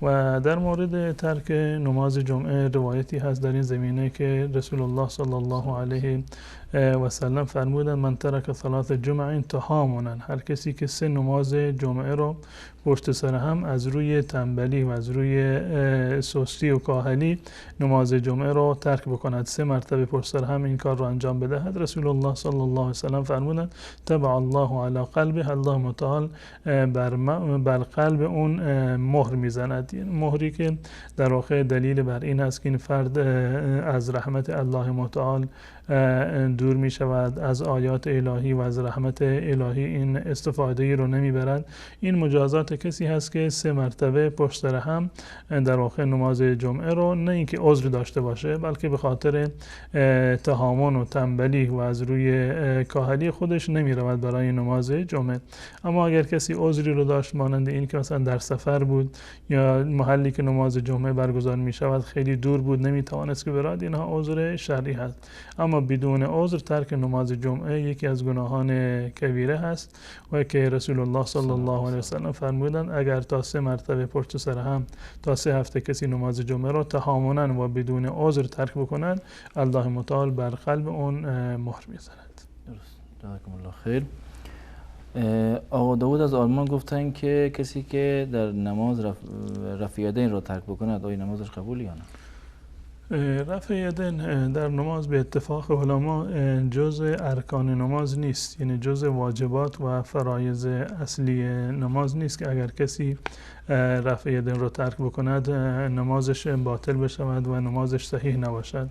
و در مورد ترک نماز جمعه روایتی هست در این زمینه که رسول الله صلی الله علیه و سلم فرمودند من ترک ثلاث جمع تهامنا، هر کسی که 3 نماز جمعه رو پشت سر هم از روی تنبلی و از روی سستی و کاهلی نماز جمعه رو ترک بکند، 3 مرتبه پشت سر هم این کار رو انجام بدهد، رسول الله صلی الله علیه و سلم فرمودند تبع الله علی قلبه، الله متعال بر قلب اون مهر میزند. مهری که در واقع دلیل بر این است که این فرد از رحمت الله متعال دور می شود، از آیات الهی و از رحمت الهی این استفاده رو نمی برد. این مجازات کسی هست که 3 مرتبه پشت سر هم در واقع نماز جمعه رو نه اینکه عذر داشته باشه، بلکه به خاطر تهاون و تنبلی و از روی کاهلی خودش نمی رود برای نماز جمعه. اما اگر کسی عذری رو داشت، مانند این که مثلا در سفر بود یا محلی که نماز جمعه برگزار می شود خیلی دور بود، نمی توانست که برود، اینها عذر شرعی هست. اما بدون عذر ترک نماز جمعه یکی از گناهان کبیره هست و که رسول الله صلی الله علیه و سلم فرمودند اگر تا 3 مرتبه پشت سر هم تا 3 هفته کسی نماز جمعه را تهامنا و بدون عذر ترک بکنند، الله متعال بر قلب اون مهر میزند. درست. جزاکم الله خیر. آقا داوود از آلمان گفتن که کسی که در نماز رفع یدین را ترک بکند آیا نمازش قبول یا نه؟ رفع یدین در نماز به اتفاق علما جزء ارکان نماز نیست، یعنی جزء واجبات و فرایض اصلی نماز نیست که اگر کسی رفع یدین رو ترک بکند نمازش باطل بشود و نمازش صحیح نباشد.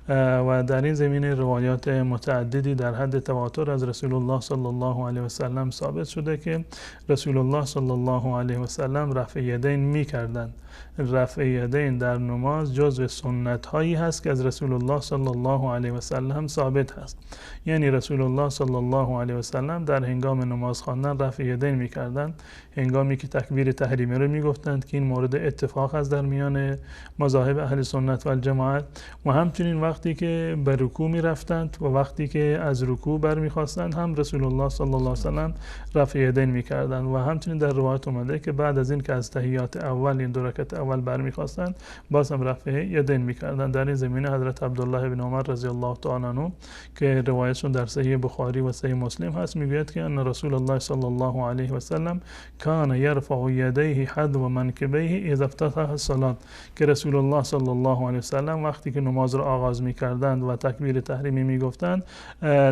و در این زمینه روایات متعددی در حد تواتر از رسول الله صلی الله علیه و سلم ثابت شده که رسول الله صلی الله علیه و سلم رفع یدین می‌کردند. رفع یدین در نماز جزو سنت هایی هست که از رسول الله صلی الله علیه و سلم ثابت هست. یعنی رسول الله صلی الله علیه و سلم در هنگام نماز خواندن رفع یدین می‌کردند، هنگامی که تکبیر تحریمی رو میگفتند که این مورد اتفاق است در میان مذاهب اهل سنت و الجماعت، و همچنین وقتی که به رکوع میرفتند و وقتی که از رکوع برمیخواستند هم رسول الله صلی الله علیه و سلم رفع یدین میکردند. و همچنین در روایت اومده که بعد از این که از تحیات اول این 2 رکعت اول برمیخواستند باز هم رفع یدین میکردند. در این زمینه حضرت عبدالله بن عمر رضی الله تعالی عنه که روایتشون در صحیح بخاری و صحیح مسلم هست میگوید که ان رسول الله صلی الله علیه و سلم کان یرفع یدیه حذو منکبیه اذا افتتح الصلاه، که رسول الله صلی الله علیه و سلم وقتی که نماز را آغاز میکردند و تکبیر تحریمی میگفتند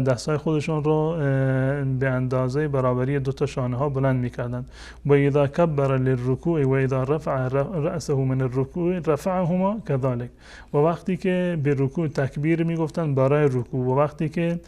دستای خودشون رو به اندازه برابری 2 شانه ها بلند میکردند. و اذا کبر للرکوع و اذا رفع رأسه من الرکوع رفعهما كذلك، و وقتی که به رکوع تکبیر میگفتند برای رکوع و وقتی که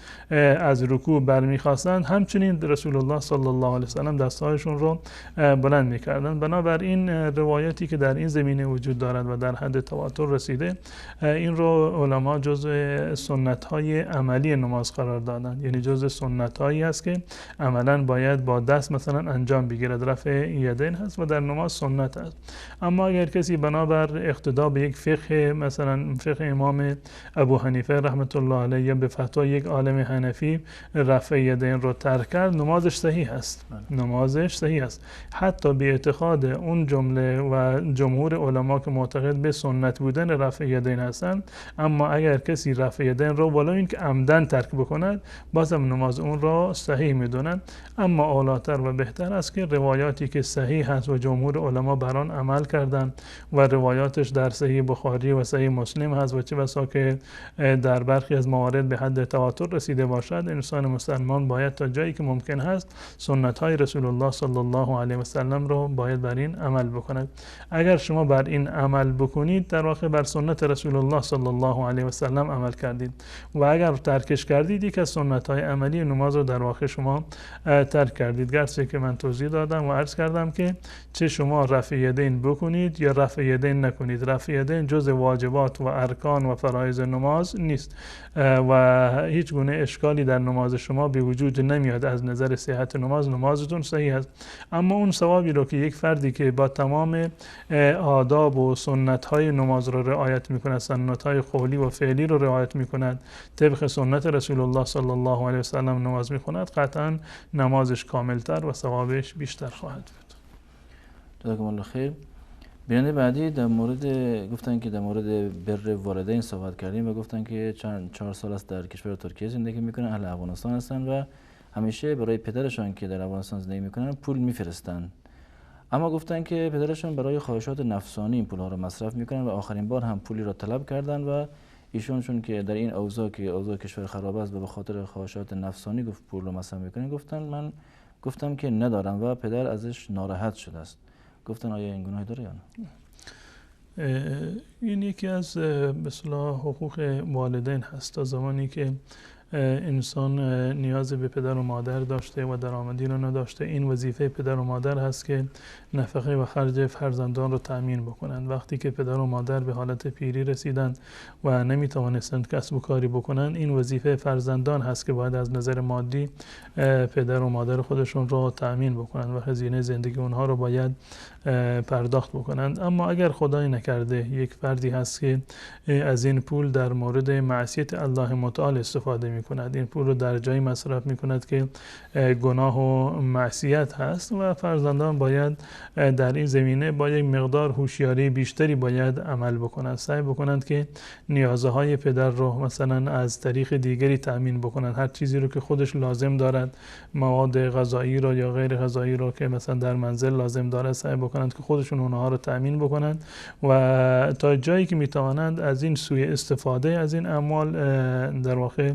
از رکوع برمیخواستند همچنین رسول الله صلی الله علیه و سلم دستایشون رو بلند میکردند. بنابراین روایتی که در این زمینه وجود دارد و در حد تواتر رسیده، این رو علما جزء سنت های عملی نماز قرار دادند، یعنی جزء سنت هایی است که عملا باید با دست مثلا انجام بگیرد. رفع یدین هست و در نماز سنت است. اما اگر کسی بنابر اقتدا به یک فقه مثلا فقه امام ابو حنیفه رحمت الله علیه به فتوای یک عالم حنفی رفع یدین رو ترک کرد، نمازش صحیح است. نمازش صحیح است، حتی به اعتقاد اون جمله و جمهور علما که معتقد به سنت بودن رفع یدین هستند. اما اگر کسی رفع یدین رو ولو اینکه عمدن ترک بکند بازم نماز اون را صحیح میدونند. اما اولاتر و بهتر است که روایاتی که صحیح هست و جمهور علما بر آن عمل کردند و روایاتش در صحیح بخاری و صحیح مسلم هست و چه بسا که در برخی از موارد به حد تواتر رسیده باشد، انسان مسلمان باید تا جایی که ممکن هست سنت های رسول الله صلی الله علیه و سلم رو باید بر این عمل بکند. اگر شما بر این عمل بکنید در واقع بر سنت رسول الله صلی الله علیه و سلم عمل کردید و اگر ترکش کردید یک از سنت های عملی نماز رو در واقع شما ترک کردید. گرچه که من توضیح دادم و عرض کردم که چه شما رفع یدین بکنید یا رفع یدین نکنید، رفع یدین جز واجبات و ارکان و فرایض نماز نیست و هیچ گونه اشکالی در نماز شما به وجود نمیاد. از نظر صحت نمازتون صحیح است. اما اون ثوابی رو که یک فردی که با تمام آداب و سنت های نماز رو رعایت میکند، سنت های قولی و فعلی رو رعایت میکند، طبق سنت رسول الله صلی الله علیه و سلم نماز میخواند، قطعا نمازش کاملتر و ثوابش بیشتر خواهد بود. جزاکم الله خیر. بیننده بعدی در مورد گفتن که در مورد بر والدین صحبت کردیم و گفتن که 4 سال است در کشور ترکیه زندگی میکنن، اهل افغانستان هستن و همیشه برای پدرشان که در افغانستان زندگی میکنن پول میفرستن، اما گفتن که پدرشان برای خواهشات نفسانی این پولها رو مصرف میکنن و آخرین بار هم پولی را طلب کردن و ایشون چون که در این اوضاع که اوضاع کشور خراب است و به خاطر خواهشات نفسانی گفت پول رو مصرف میکنن، من گفتم که ندارم و پدر ازش ناراحت شده است. گفتن آیا این گناهی داره یا نه؟ این یکی از به اصطلاح حقوق والدین هست. تا زمانی که انسان نیاز به پدر و مادر داشته و درآمدی رو نداشته، این وظیفه پدر و مادر هست که نفقه و خرج فرزندان رو تأمین بکنند. وقتی که پدر و مادر به حالت پیری رسیدند و نمیتوانستند کسب و کاری بکنند، این وظیفه فرزندان هست که باید از نظر مادی پدر و مادر خودشون رو تأمین بکنند و هزینه زندگی اونها رو باید پرداخت بکنند. اما اگر خدای نکرده یک فردی هست که از این پول در مورد معصیت الله متعال استفاده می کند، این پول رو در جایی مصرف می کند که گناه و معصیت هست و فرزندان باید در این زمینه با یک مقدار هوشیاری بیشتری باید عمل بکنند، سعی بکنند که نیازهای پدر رو مثلا از طریق دیگری تأمین بکنند. هر چیزی رو که خودش لازم دارد، مواد غذایی رو یا غیر غذایی رو که مثلا در منزل لازم دارد، سعی بکنند که خودشون اونها رو تأمین بکنند و تا جایی که میتوانند از این سوی استفاده از این اموال در واقع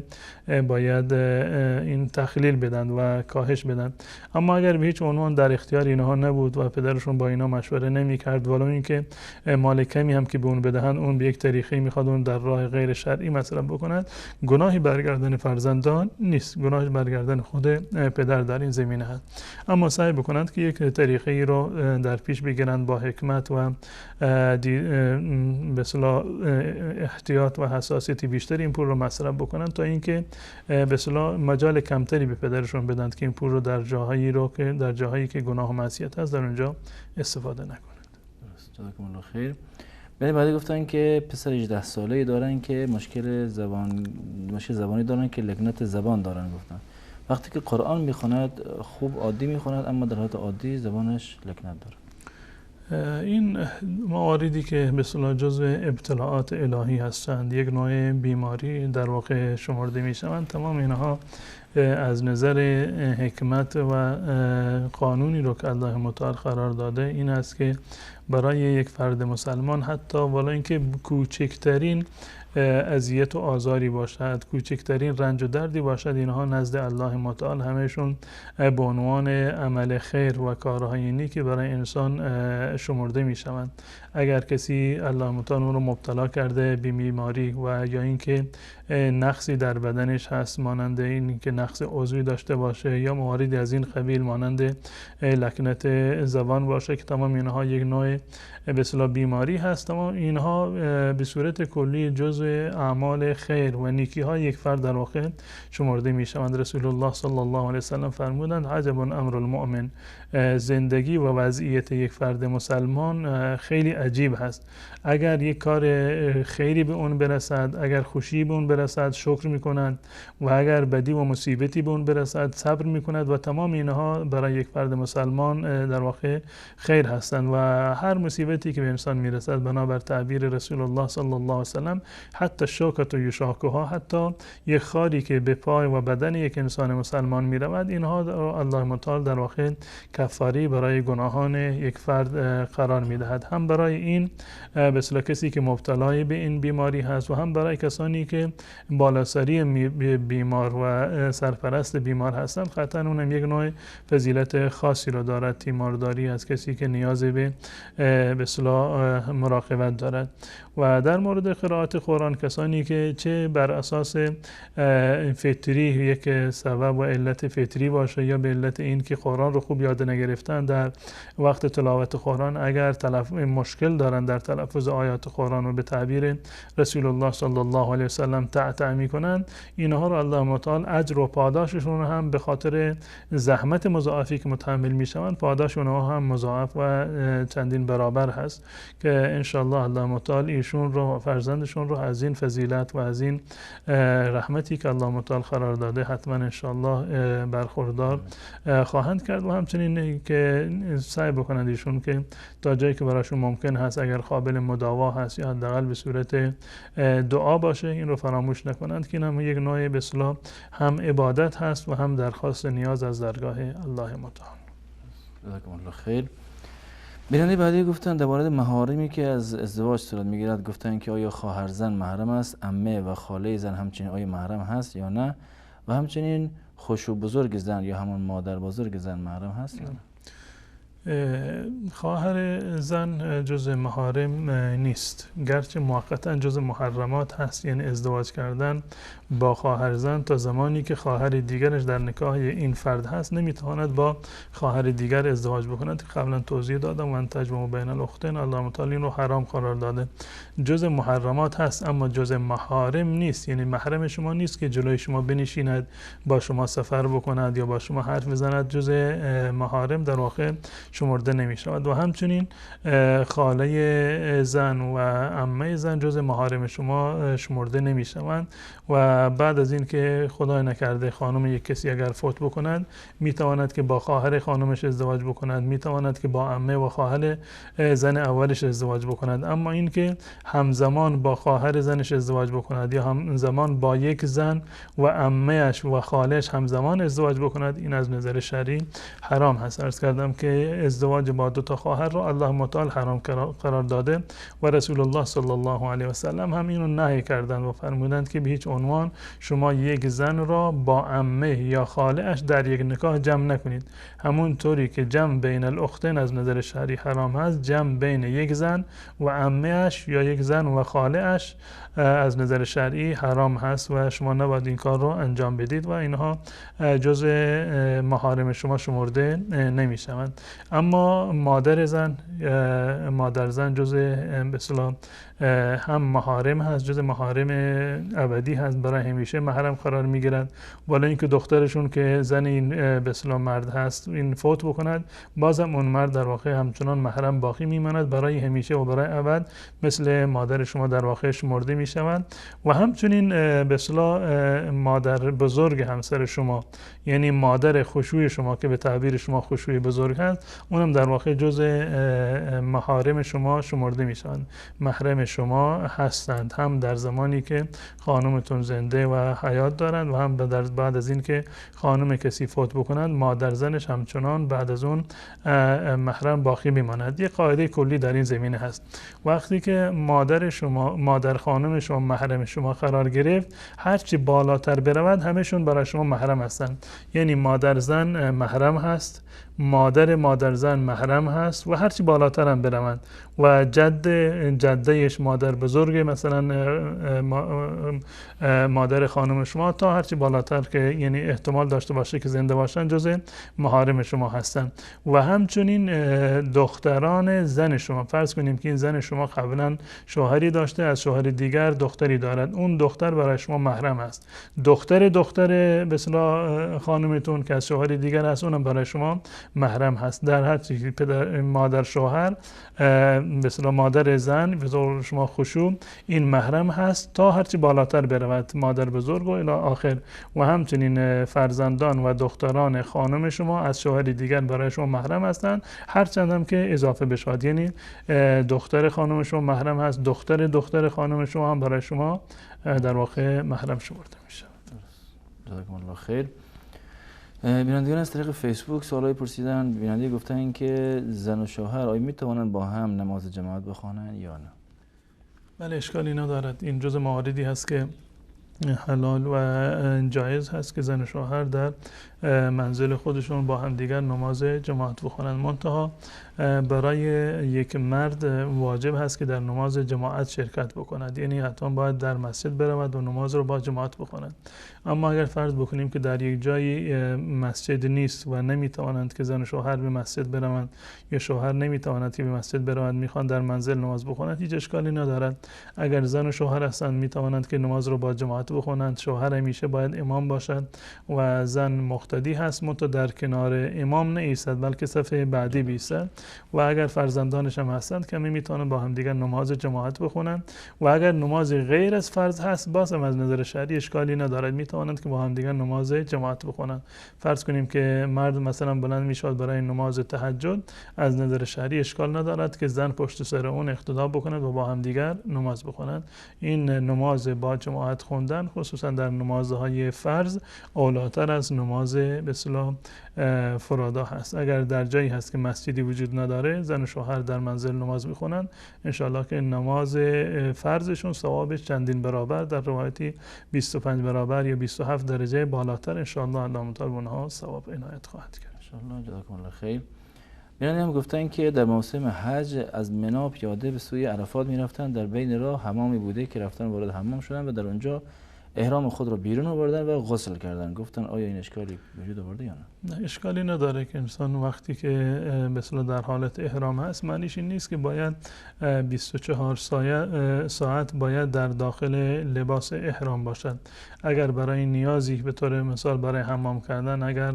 باید این تخلیل بدن و کاهش بدن. اما اگر به هیچ عنوان در اختیار اینها نبود و پدرشون با اینا مشوره نمی کرد، ولو اینکه مال کمی هم که به اون بدهند اون به یک طریقی میخواد اون در راه غیر شرعی مصرف بکنند، گناهی برگردن فرزندان نیست، گناهی برگردن خود پدر در این زمینه هست. اما سعی بکنند که یک طریقی رو در پیش بگیرند با حکمت و به اصطلاح احتیاط و حساسیتی بیشتری این پول رو مصرف بکنند تا اینکه به اصطلاح مجال کمتری به پدرشون بدند که این پول رو در جاهایی که گناه و معصیت هست در اونجا استفاده نکنند. جزاکم الله خیر. بعدی گفتن که پسر 18 ساله‌ای دارن که مشکل زبانی دارن که لکنت زبان دارن. گفتن وقتی که قرآن میخواند خوب عادی میخواند اما در حالت عادی زبانش لکنت داره. این مواردی که به اصطلاح جزء ابتلاعات الهی هستند، یک نوع بیماری در واقع شمرده میشوند. تمام اینها از نظر حکمت و قانونی رو که الله متعال قرار داده این است که برای یک فرد مسلمان حتی ولو اینکه کوچکترین اذیت و آزاری باشد، کوچکترین رنج و دردی باشد، اینها نزد الله متعال همهشون به عنوان عمل خیر و کارهای نیکی برای انسان شمرده می شوند. اگر کسی الله متعال اون رو مبتلا کرده به بیماری و یا اینکه نقصی در بدنش هست مانند این که نقص عضوی داشته باشه یا مواردی از این قبیل مانند لکنت زبان باشه که تمام اینها یک نوع به اصطلاح بیماری هست، اما اینها به صورت کلی جزء اعمال خیر و نیکی های یک فرد در واقع شمرده می شوند. رسول الله صلی الله علیه و سلم فرمودند عجب امر المؤمن، زندگی و وضعیت یک فرد مسلمان خیلی عجیب هست. اگر یک کار خیری به اون برسد، اگر خوشی به اون برسد شکر میکنند و اگر بدی و مصیبتی به اون برسد صبر میکند و تمام اینها برای یک فرد مسلمان در واقع خیر هستند و هر مصیبتی که به انسان میرسد بنابر تعبیر رسول الله صلی الله علیه و سلم حتی شوکت و یشاکوها، حتی یک خاری که به پای و بدن یک انسان مسلمان می رود، اینها الله متعال در واقع کفاری برای گناهان یک فرد قرار می دهد. هم برای این به اصطلاح کسی که مبتلای به این بیماری هست و هم برای کسانی که بالاسری بیمار و سرپرست بیمار هستند. قطعا اونم یک نوع فضیلت خاصی رو دارد، تیمارداری از کسی که نیاز به اصطلاح مراقبت دارد. و در مورد قرائت قرآن، کسانی که چه بر اساس فطری یک سبب و علت فطری باشه یا به علت این که قرآن رو خوب یاد نگرفتن در وقت تلاوت قرآن، اگر مشکل دارن در تلفظ آیات قرآن و به تعبیر رسول الله صلی الله علیه وسلم تعتع میکنن، اینها رو الله متعال اجر و پاداششون هم به خاطر زحمت مضاعفی که متحمل میشوند، پاداش اونها هم مضاعف و چندین برابر هست که انشالله الله متعال ایشون رو و فرزندشون رو از این فضیلت و از این رحمتی که الله متعال قرار داده حتما انشالله برخوردار خواهند کرد. و همچنین که سعی بکنند ایشون که تا جایی که براشون ممکن هست، اگر قابل مداوا هست یا حداقل به صورت دعا باشه، این رو فراموش نکنند که این هم یک نوع به اصطلاح هم عبادت هست و هم درخواست نیاز از درگاه الله متعال. جزاکم الله خیر. بیننده بعدی گفتن در مورد محارمی که از ازدواج صورت میگیرد، گفتن که آیا خواهر زن محرم است، عمه و خاله زن همچنین آیا محرم هست یا نه، و همچنین خوشو بزرگ زن یا همون مادر بزرگ زن محرم هست یا نه؟ خواهر زن جز محارم نیست، گرچه موقتا جز محرمات هست، یعنی ازدواج کردن با خواهر زن تا زمانی که خواهر دیگرش در نکاح این فرد هست نمیتواند با خواهر دیگر ازدواج بکند. قبلا توضیح دادم و ان تجمعوا بین الاختین، الله متعال این رو حرام قرار داده. جز محرمات هست اما جز محارم نیست، یعنی محرم شما نیست که جلوی شما بنشیند، با شما سفر بکند یا با شما حرف بزند. جز محارم در واقع شمرده نمی شود. و همچنین خاله زن و عمه زن جز محارم شما شمرده نمی شوند. و بعد از این که خدای نکرده خانم یک کسی اگر فوت بکند، می تواند که با خواهر خانمش ازدواج بکند، می تواند که با عمه و خواهر زن اولش ازدواج بکند. اما این که همزمان با خواهر زنش ازدواج بکند یا همزمان با یک زن و عمهش و خالش همزمان ازدواج بکند، این از نظر شرعی حرام هست. عرض کردم که ازدواج با دو تا خواهر رو الله متعال حرام قرار داده و رسول الله صلی الله علیه و سلم هم اینو نهی کردند و فرمودند که به هیچ عنوان شما یک زن را با عمه یا خاله اش در یک نکاح جمع نکنید. همون طوری که جمع بین الاختین از نظر شرعی حرام هست، جمع بین یک زن و عمه اش یا یک زن و خاله اش از نظر شرعی حرام هست و شما نباید این کار رو انجام بدید و اینها جز محارم شما شمرده نمی شوند. اما مادر زن جز به اصطلاح هم محارم هست، جز محارم ابدی هست، برای همیشه محرم قرار می گیرند. ولی اینکه دخترشون که زن این به اصطلاح مرد هست این فوت بکند، بازم اون مرد در واقع همچنان محرم باقی میماند برای همیشه و برای ابد، مثل مادر شما در واقع شمرده می شوند. و همچنین به اصطلاح مادر بزرگ همسر شما، یعنی مادر خشوع شما که به تعبیر شما خشوع بزرگ هست، اونم در واقع جز محارم شما شمرده می شوند. محرم شما هستند، هم در زمانی که خانمتون زنده و حیات دارند و هم بعد از این که خانم کسی فوت بکنند، مادر زنش همچنان بعد از اون محرم باقی میماند. یک قاعده کلی در این زمینه هست. وقتی که مادر خانم شما محرم شما قرار گرفت، هرچی بالاتر برود همشون برای شما محرم هستند. یعنی مادر زن محرم هست، مادر زن محرم هست و هرچی بالاتر هم بروند و جدهش مادر بزرگ مثلا مادر خانم شما تا هرچی بالاتر که یعنی احتمال داشته باشه که زنده باشن جز محارم شما هستن. و همچنین دختران زن شما، فرض کنیم که این زن شما قبلا شوهری داشته، از شوهر دیگر دختری دارد، اون دختر برای شما محرم است. دختر به اصطلاح خانمتون که از شوهر دیگر هست، اونم برای شما محرم هست. در هر چیزی پدر، مادر، شوهر، مثلا مادر زن به طور شما خشوع این محرم هست تا هرچی بالاتر برود، مادر بزرگ و الی آخر. و همچنین فرزندان و دختران خانم شما از شوهر دیگر برای شما محرم هستند، هرچند هم که اضافه بشود. یعنی دختر خانم شما محرم هست، دختر خانم شما هم برای شما در واقع محرم شمرده میشه. جزاکم الله خیر. بینندگان از طریق فیسبوک سوالای پرسیدن. بیننده گفتن که زن و شوهر آیا میتوانند با هم نماز جماعت بخوانند یا نه؟ بله، اشکالی ندارد. این جز مواردی هست که حلال و جایز هست که زن و شوهر در منزل خودشون با هم دیگر نماز جماعت بخونند. منتها برای یک مرد واجب هست که در نماز جماعت شرکت بکند، یعنی حتما باید در مسجد برود و نماز رو با جماعت بخوند. اما اگر فرض بکنیم که در یک جایی مسجد نیست و نمیتوانند که زن و شوهر به مسجد بروند، یا شوهر نمیتواند که به مسجد برود، میخوان در منزل نماز بخونند، هیچ اشکالی ندارد. اگر زن و شوهر هستند میتوانند که نماز رو با جماعت بخونند. شوهر همیشه باید امام باشد و زن مقتدی هست، منتها در کنار امام نایستد بلکه صف بعدی بایستد. و اگر فرزندانش هم هستند که میتونن با هم دیگر نماز جماعت بخونند. و اگر نماز غیر از فرض هست باز هم از نظر شرعی اشکالی ندارد، میتوانند که با هم دیگر نماز جماعت بخونند. فرض کنیم که مرد مثلا بلند میشود برای نماز تهجد، از نظر شرعی اشکال ندارد که زن پشت سر اون اقتدا بکند و با هم دیگر نماز بخونند. این نماز با جماعت خوندن خصوصا در نمازهای فرض اولاتر از نماز به اصطلاح فرادا هست. اگر در جایی هست که مسجدی وجود نداره، زن و شوهر در منزل نماز میخونن، انشالله که نماز فرضشون ثوابش چندین برابر، در روایتی 25 برابر یا 27 درجه بالاتر انشالله الله تعالی اونها ثواب عنایت خواهد کرد. انشالله. جزاکم الله خیر. بیننده هم گفتن که در موسم حج از منی پیاده به سوی عرفات میرفتن، در بین راه حمامی بوده که رفتن وارد حمام شدن و در اونجا احرام خود را بیرون آوردن و غسل کردن. گفتن آیا این اشکالی وجود آورده یا نه؟ نه، اشکالی نداره که انسان وقتی که به اصطلاح در حالت احرام هست، معنیش این نیست که باید 24 ساعت باید در داخل لباس احرام باشد. اگر برای نیازی به طور مثال برای حمام کردن، اگر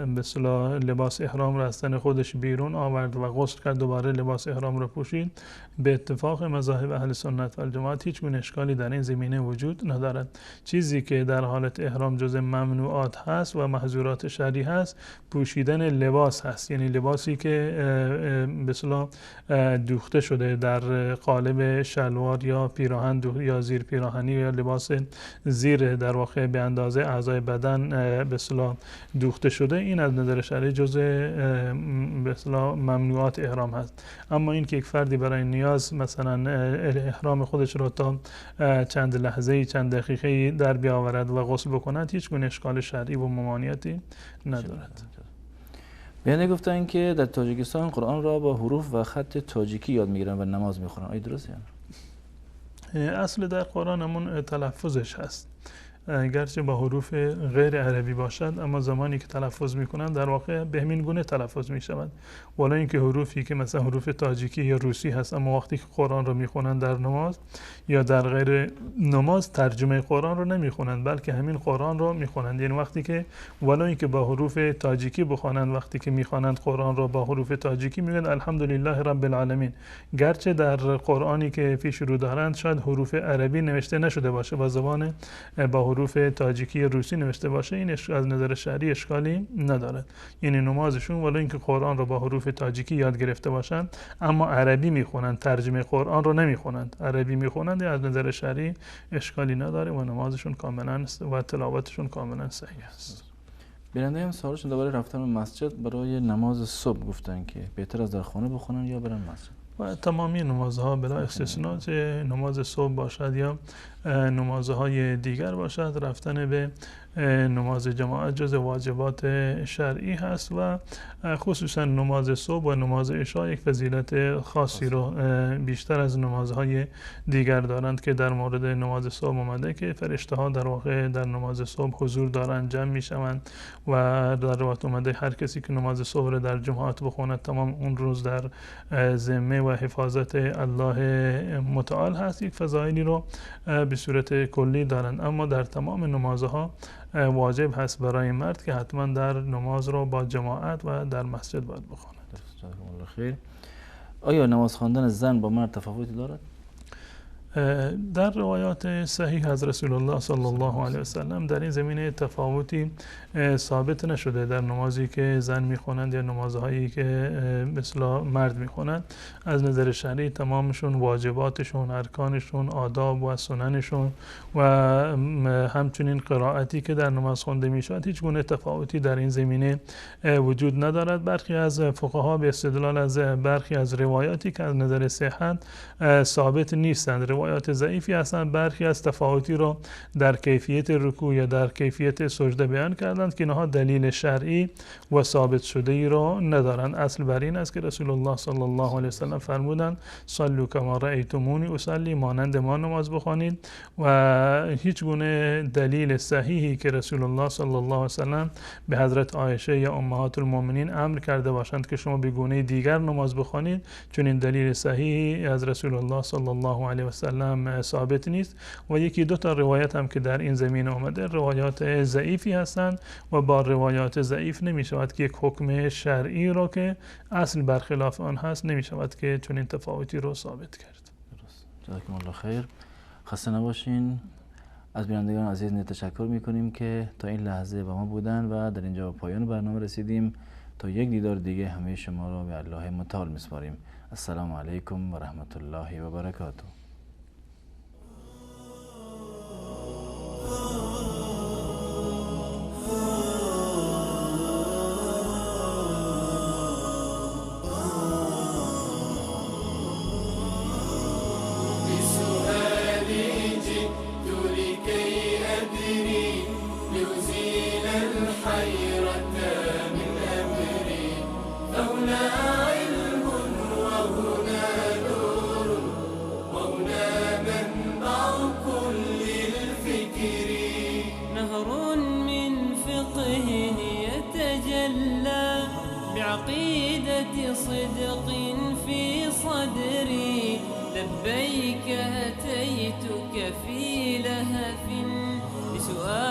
به اصطلاح لباس احرام را از تن خودش بیرون آورد و غسل کرد، دوباره لباس احرام را پوشید، به اتفاق مذاهب اهل سنت و الجماعت هیچ گونه اشکالی در این زمینه وجود ندارد. چیزی که در حالت احرام جزء ممنوعات هست و محظورات شرعی هست، پوشیدن لباس هست، یعنی لباسی که به اصطلاح دوخته شده در قالب شلوار یا پیراهن یا زیر پیراهنی یا لباس زیر در واقع به اندازه اعضای بدن به اصطلاح دوخته شده، این از نظر شرعی جزء به اصطلاح ممنوعات احرام هست. اما این که یک فردی برای نیاز مثلا احرام خودش رو تا چند لحظه چند دقیقه در بیاورد و غسل بکند، هیچ گونه اشکال شرعی و ممانعتی ندارد. بیننده گفتن که در تاجیکستان قرآن را با حروف و خط تاجیکی یاد میگیرن و نماز میخونن. آیا درسته یا نه؟ اصل در قرآن همون تلفظش هست، گرچه با حروف غیر عربی باشد، اما زمانی که تلفظ میکنن در واقع به همین گونه تلفظ میشود. ولی اینکه حروفی که مثلا حروف تاجیکی یا روسی هست، اما وقتی که قرآن رو میخونن در نماز یا در غیر نماز، ترجمه قرآن رو نمیخونن بلکه همین قرآن رو میخونن. یعنی وقتی که ولی اینکه با حروف تاجیکی بخونن، وقتی که میخوانند قرآن رو با حروف تاجیکی میگن الحمدلله رب العالمین، گرچه در قرآنی که پیش رو دارند شاید حروف عربی نوشته نشده باشه و زبان با حروف تاجیکی یا روسی نوشته باشه، این از نظر شرعی اشکالی ندارد. یعنی نمازشون ولی اینکه قرآن رو با حروف تاجیکی یاد گرفته باشند اما عربی میخونند، ترجمه قرآن رو نمیخونند، عربی میخونند، از نظر شرعی اشکالی نداره و نمازشون کاملا و تلاوتشون کاملا صحیح است. بیننده هم سوالشون درباره رفتن به مسجد برای نماز صبح گفتن که بهتر از در خانه بخونن یا برن مسجد. و تمامی نمازها بلا استثناء، نماز صبح باشد یا نمازهای دیگر باشد، رفتن به نماز جماعت جز واجبات شرعی هست و خصوصا نماز صبح و نماز عشا یک فضیلت خاصی رو بیشتر از نمازهای دیگر دارند که در مورد نماز صبح اومده که فرشته ها در واقع در نماز صبح حضور دارند، جمع میشوند و در روایت اومده هر کسی که نماز صبح رو در جماعت بخواند تمام اون روز در ذمه و حفاظت الله متعال هست، یک فضایلی رو به صورت کلی دارن. اما در تمام نمازها واجب هست برای مرد که حتما در نماز رو با جماعت و در مسجد باید بخواند. جزاکم الله خیر. آیا نماز خواندن زن با مرد تفاوتی دارد؟ در روایات صحیح از رسول الله صلی الله علیه و سلم در این زمینه تفاوتی ثابت نشده در نمازی که زن میخونند یا نمازهایی که مثل مرد میخونند. از نظر شرعی تمامشون واجباتشون، ارکانشون، آداب و سننشون و همچنین قرائتی که در نماز خونده میشود هیچ گونه تفاوتی در این زمینه وجود ندارد. برخی از فقها به استدلال از برخی از روایاتی که از نظر صحت ثابت نیستند، روایات ضعیفی هستند، برخی از تفاوتی رو در کیفیت رکوع یا در کیفیت سجده بیان کردند که اینها دلیل شرعی و ثابت شده ای رو ندارند. اصل بر این است که رسول الله صلی الله علیه و سلم فرمودند صلوا کما رأیتمونی اصلی، مانند ما نماز بخوانید و هیچ گونه دلیل صحیحی که رسول الله صلی الله علیه و سلم به حضرت عایشه یا امهات المؤمنین امر کرده باشند که شما به گونه دیگر نماز بخوانید چون این دلیل صحیحی از رسول الله صلی الله علیه و سلم ثابت نیست. و یکی دو تا روایت هم که در این زمینه آمده روایات ضعیفی هستند و با روایات ضعیف نمی شود که یک حکم شرعی رو که اصل برخلاف آن هست نمی شود که چون این تفاوتی رو ثابت کرد. درست. جزاکم الله خیر. خسته نباشین. از بینندگان عزیز تشکر میکنیم که تا این لحظه با ما بودن و در اینجا به پایان برنامه رسیدیم. تا یک دیدار دیگه همه شما را به الله متعال میسپاریم. السلام علیکم و رحمت الله و برکاته. بعقيدة صدق في صدري لبيك أتيتك في لهف بسؤال